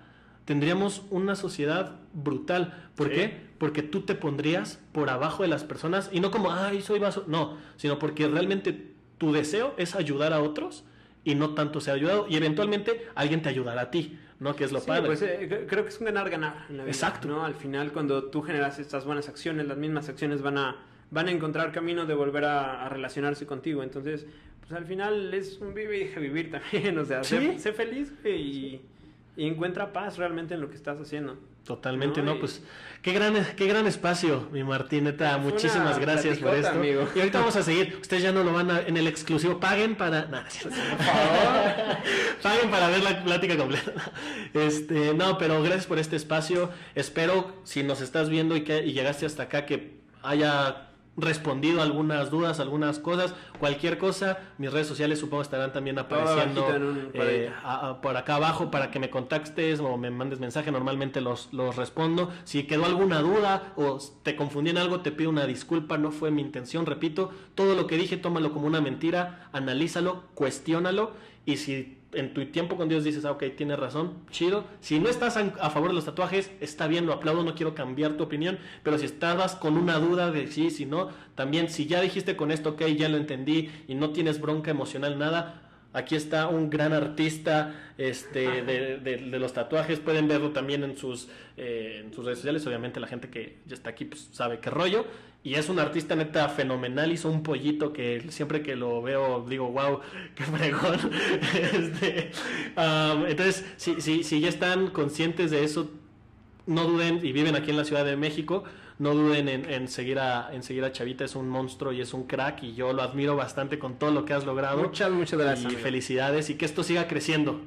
tendríamos una sociedad brutal. ¿Por qué? Porque tú te pondrías por abajo de las personas, y no como, ay, soy vaso. No, sino porque realmente tu deseo es ayudar a otros y no tanto ser ayudado, y eventualmente alguien te ayudará a ti, ¿no? Que es lo padre. Pues, creo que es un ganar-ganar en la vida. Exacto. ¿no? Al final, cuando tú generas estas buenas acciones, las mismas acciones van a encontrar camino de volver a relacionarse contigo. Entonces, pues al final es un vive y deja vivir también. O sea, sé feliz y encuentra paz realmente en lo que estás haciendo. Totalmente, ¿no? Pues qué gran espacio, mi Martín, neta, muchísimas gracias por esto. Amigo. Y ahorita vamos a seguir. Ustedes ya no lo van en el exclusivo, paguen para... Nah, por favor. Paguen para ver la plática completa. No, pero gracias por este espacio. Espero, si nos estás viendo y llegaste hasta acá, que haya respondido algunas dudas, algunas cosas, cualquier cosa. Mis redes sociales supongo estarán también apareciendo por acá abajo para que me contactes o me mandes mensaje. Normalmente los respondo. Si quedó alguna duda o te confundí en algo, te pido una disculpa, no fue mi intención. Repito, todo lo que dije, tómalo como una mentira, analízalo, cuestiónalo, y si en tu tiempo con Dios dices, ok, tienes razón, chido. Si no estás a favor de los tatuajes, está bien, lo aplaudo, no quiero cambiar tu opinión. Pero si estabas con una duda de sí, si no, también, si ya dijiste con esto, ok, ya lo entendí, y no tienes bronca emocional, nada, aquí está un gran artista de los tatuajes. Pueden verlo también en sus redes sociales. Obviamente la gente que ya está aquí pues sabe qué rollo. Y es un artista neta fenomenal. Hizo un pollito que siempre que lo veo digo, wow, qué fregón. Entonces, si ya están conscientes de eso, no duden, y viven aquí en la Ciudad de México, no duden en seguir a Chavita. Es un monstruo y es un crack, y yo lo admiro bastante con todo lo que has logrado. Muchas gracias, y amigo. Felicidades, y que esto siga creciendo,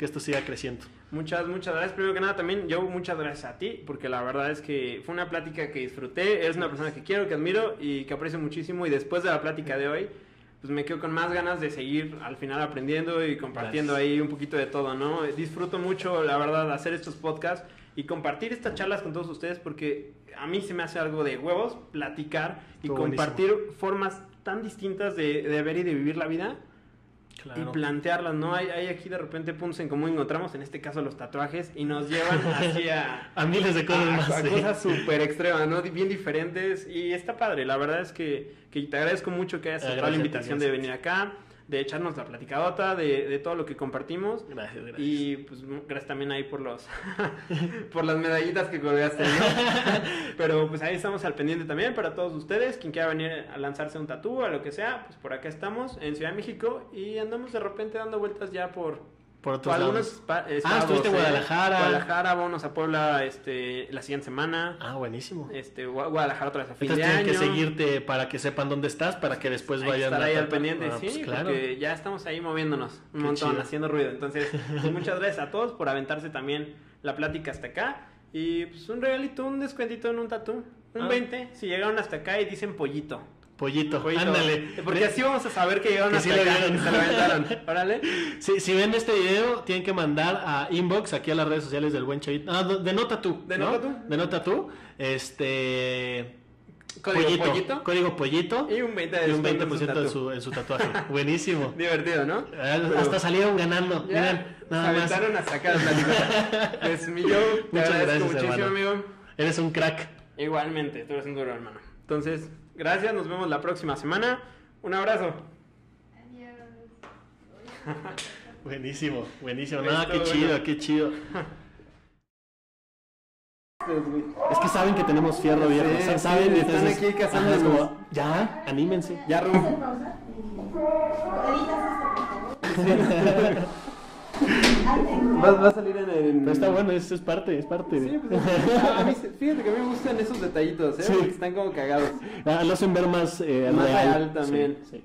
Muchas gracias. Primero que nada también yo muchas gracias a ti, porque la verdad es que fue una plática que disfruté. Eres una persona que quiero, que admiro y que aprecio muchísimo, y después de la plática de hoy pues me quedo con más ganas de seguir al final aprendiendo y compartiendo ahí un poquito de todo, ¿no? Disfruto mucho, la verdad, hacer estos podcasts y compartir estas charlas con todos ustedes, porque a mí se me hace algo de huevos platicar y compartir formas tan distintas de ver y de vivir la vida. Claro. Y plantearlas, ¿no? Hay aquí de repente puntos en común, encontramos en este caso los tatuajes y nos llevan hacia a miles de cosas más. A cosas súper extremas, ¿no? Bien diferentes, y está padre. La verdad es que te agradezco mucho que hayas aceptado la invitación de venir acá, de echarnos la platicadota, de todo lo que compartimos. Gracias. Y pues gracias también ahí por los por las medallitas que colgaste, ¿no? Pero pues ahí estamos al pendiente también para todos ustedes. Quien quiera venir a lanzarse un tatú o lo que sea, pues por acá estamos en Ciudad de México y andamos de repente dando vueltas ya por otros algunos estados. Estuviste en Guadalajara. Guadalajara, vamos a Puebla la siguiente semana. Buenísimo. Guadalajara otra vez a fin Entonces de año. tienen que seguirte para que sepan dónde estás, para que después vayan estar ahí al pendiente, pues sí, claro. porque ya estamos ahí moviéndonos un montón, chido. haciendo ruido. Entonces, pues, muchas gracias a todos por aventarse también la plática hasta acá. Y pues un regalito, un descuentito en un tatú. Un 20, si llegaron hasta acá y dicen pollito. Pollito, Ándale. Porque así vamos a saber que llegaron hasta acá, que se lo aventaron. Órale. Si ven este video, tienen que mandar a inbox aquí a las redes sociales del buen Chavito. De Nota Tú. ¿De Nota Tú? De Nota Tú. Código pollito. Código pollito. Y un 20% en su tatuaje. Buenísimo. Divertido, ¿no? Hasta salieron ganando. Ya, Miren, nada se más. aventaron a sacar la plática. Pues mi yo, te Muchas agradezco gracias, muchísimo, hermano. amigo. Eres un crack. Igualmente, tú eres un duro, hermano. Entonces, gracias, nos vemos la próxima semana. Un abrazo. Adiós. Buenísimo. Listo, Qué chido, bueno. qué chido. Es que saben que tenemos fierro viejo. Sí, ¿Saben? sí, están Entonces, aquí cazándonos. es como, ya, anímense. Ya, Ru. Pausa. Editas esto, por favor. Ahí tengo. Va a salir en el... Pero está bueno, es parte de. Sí, pues, fíjate que a mí me gustan esos detallitos, Sí. porque están como cagados. Lo hacen ver más Más real también. Sí.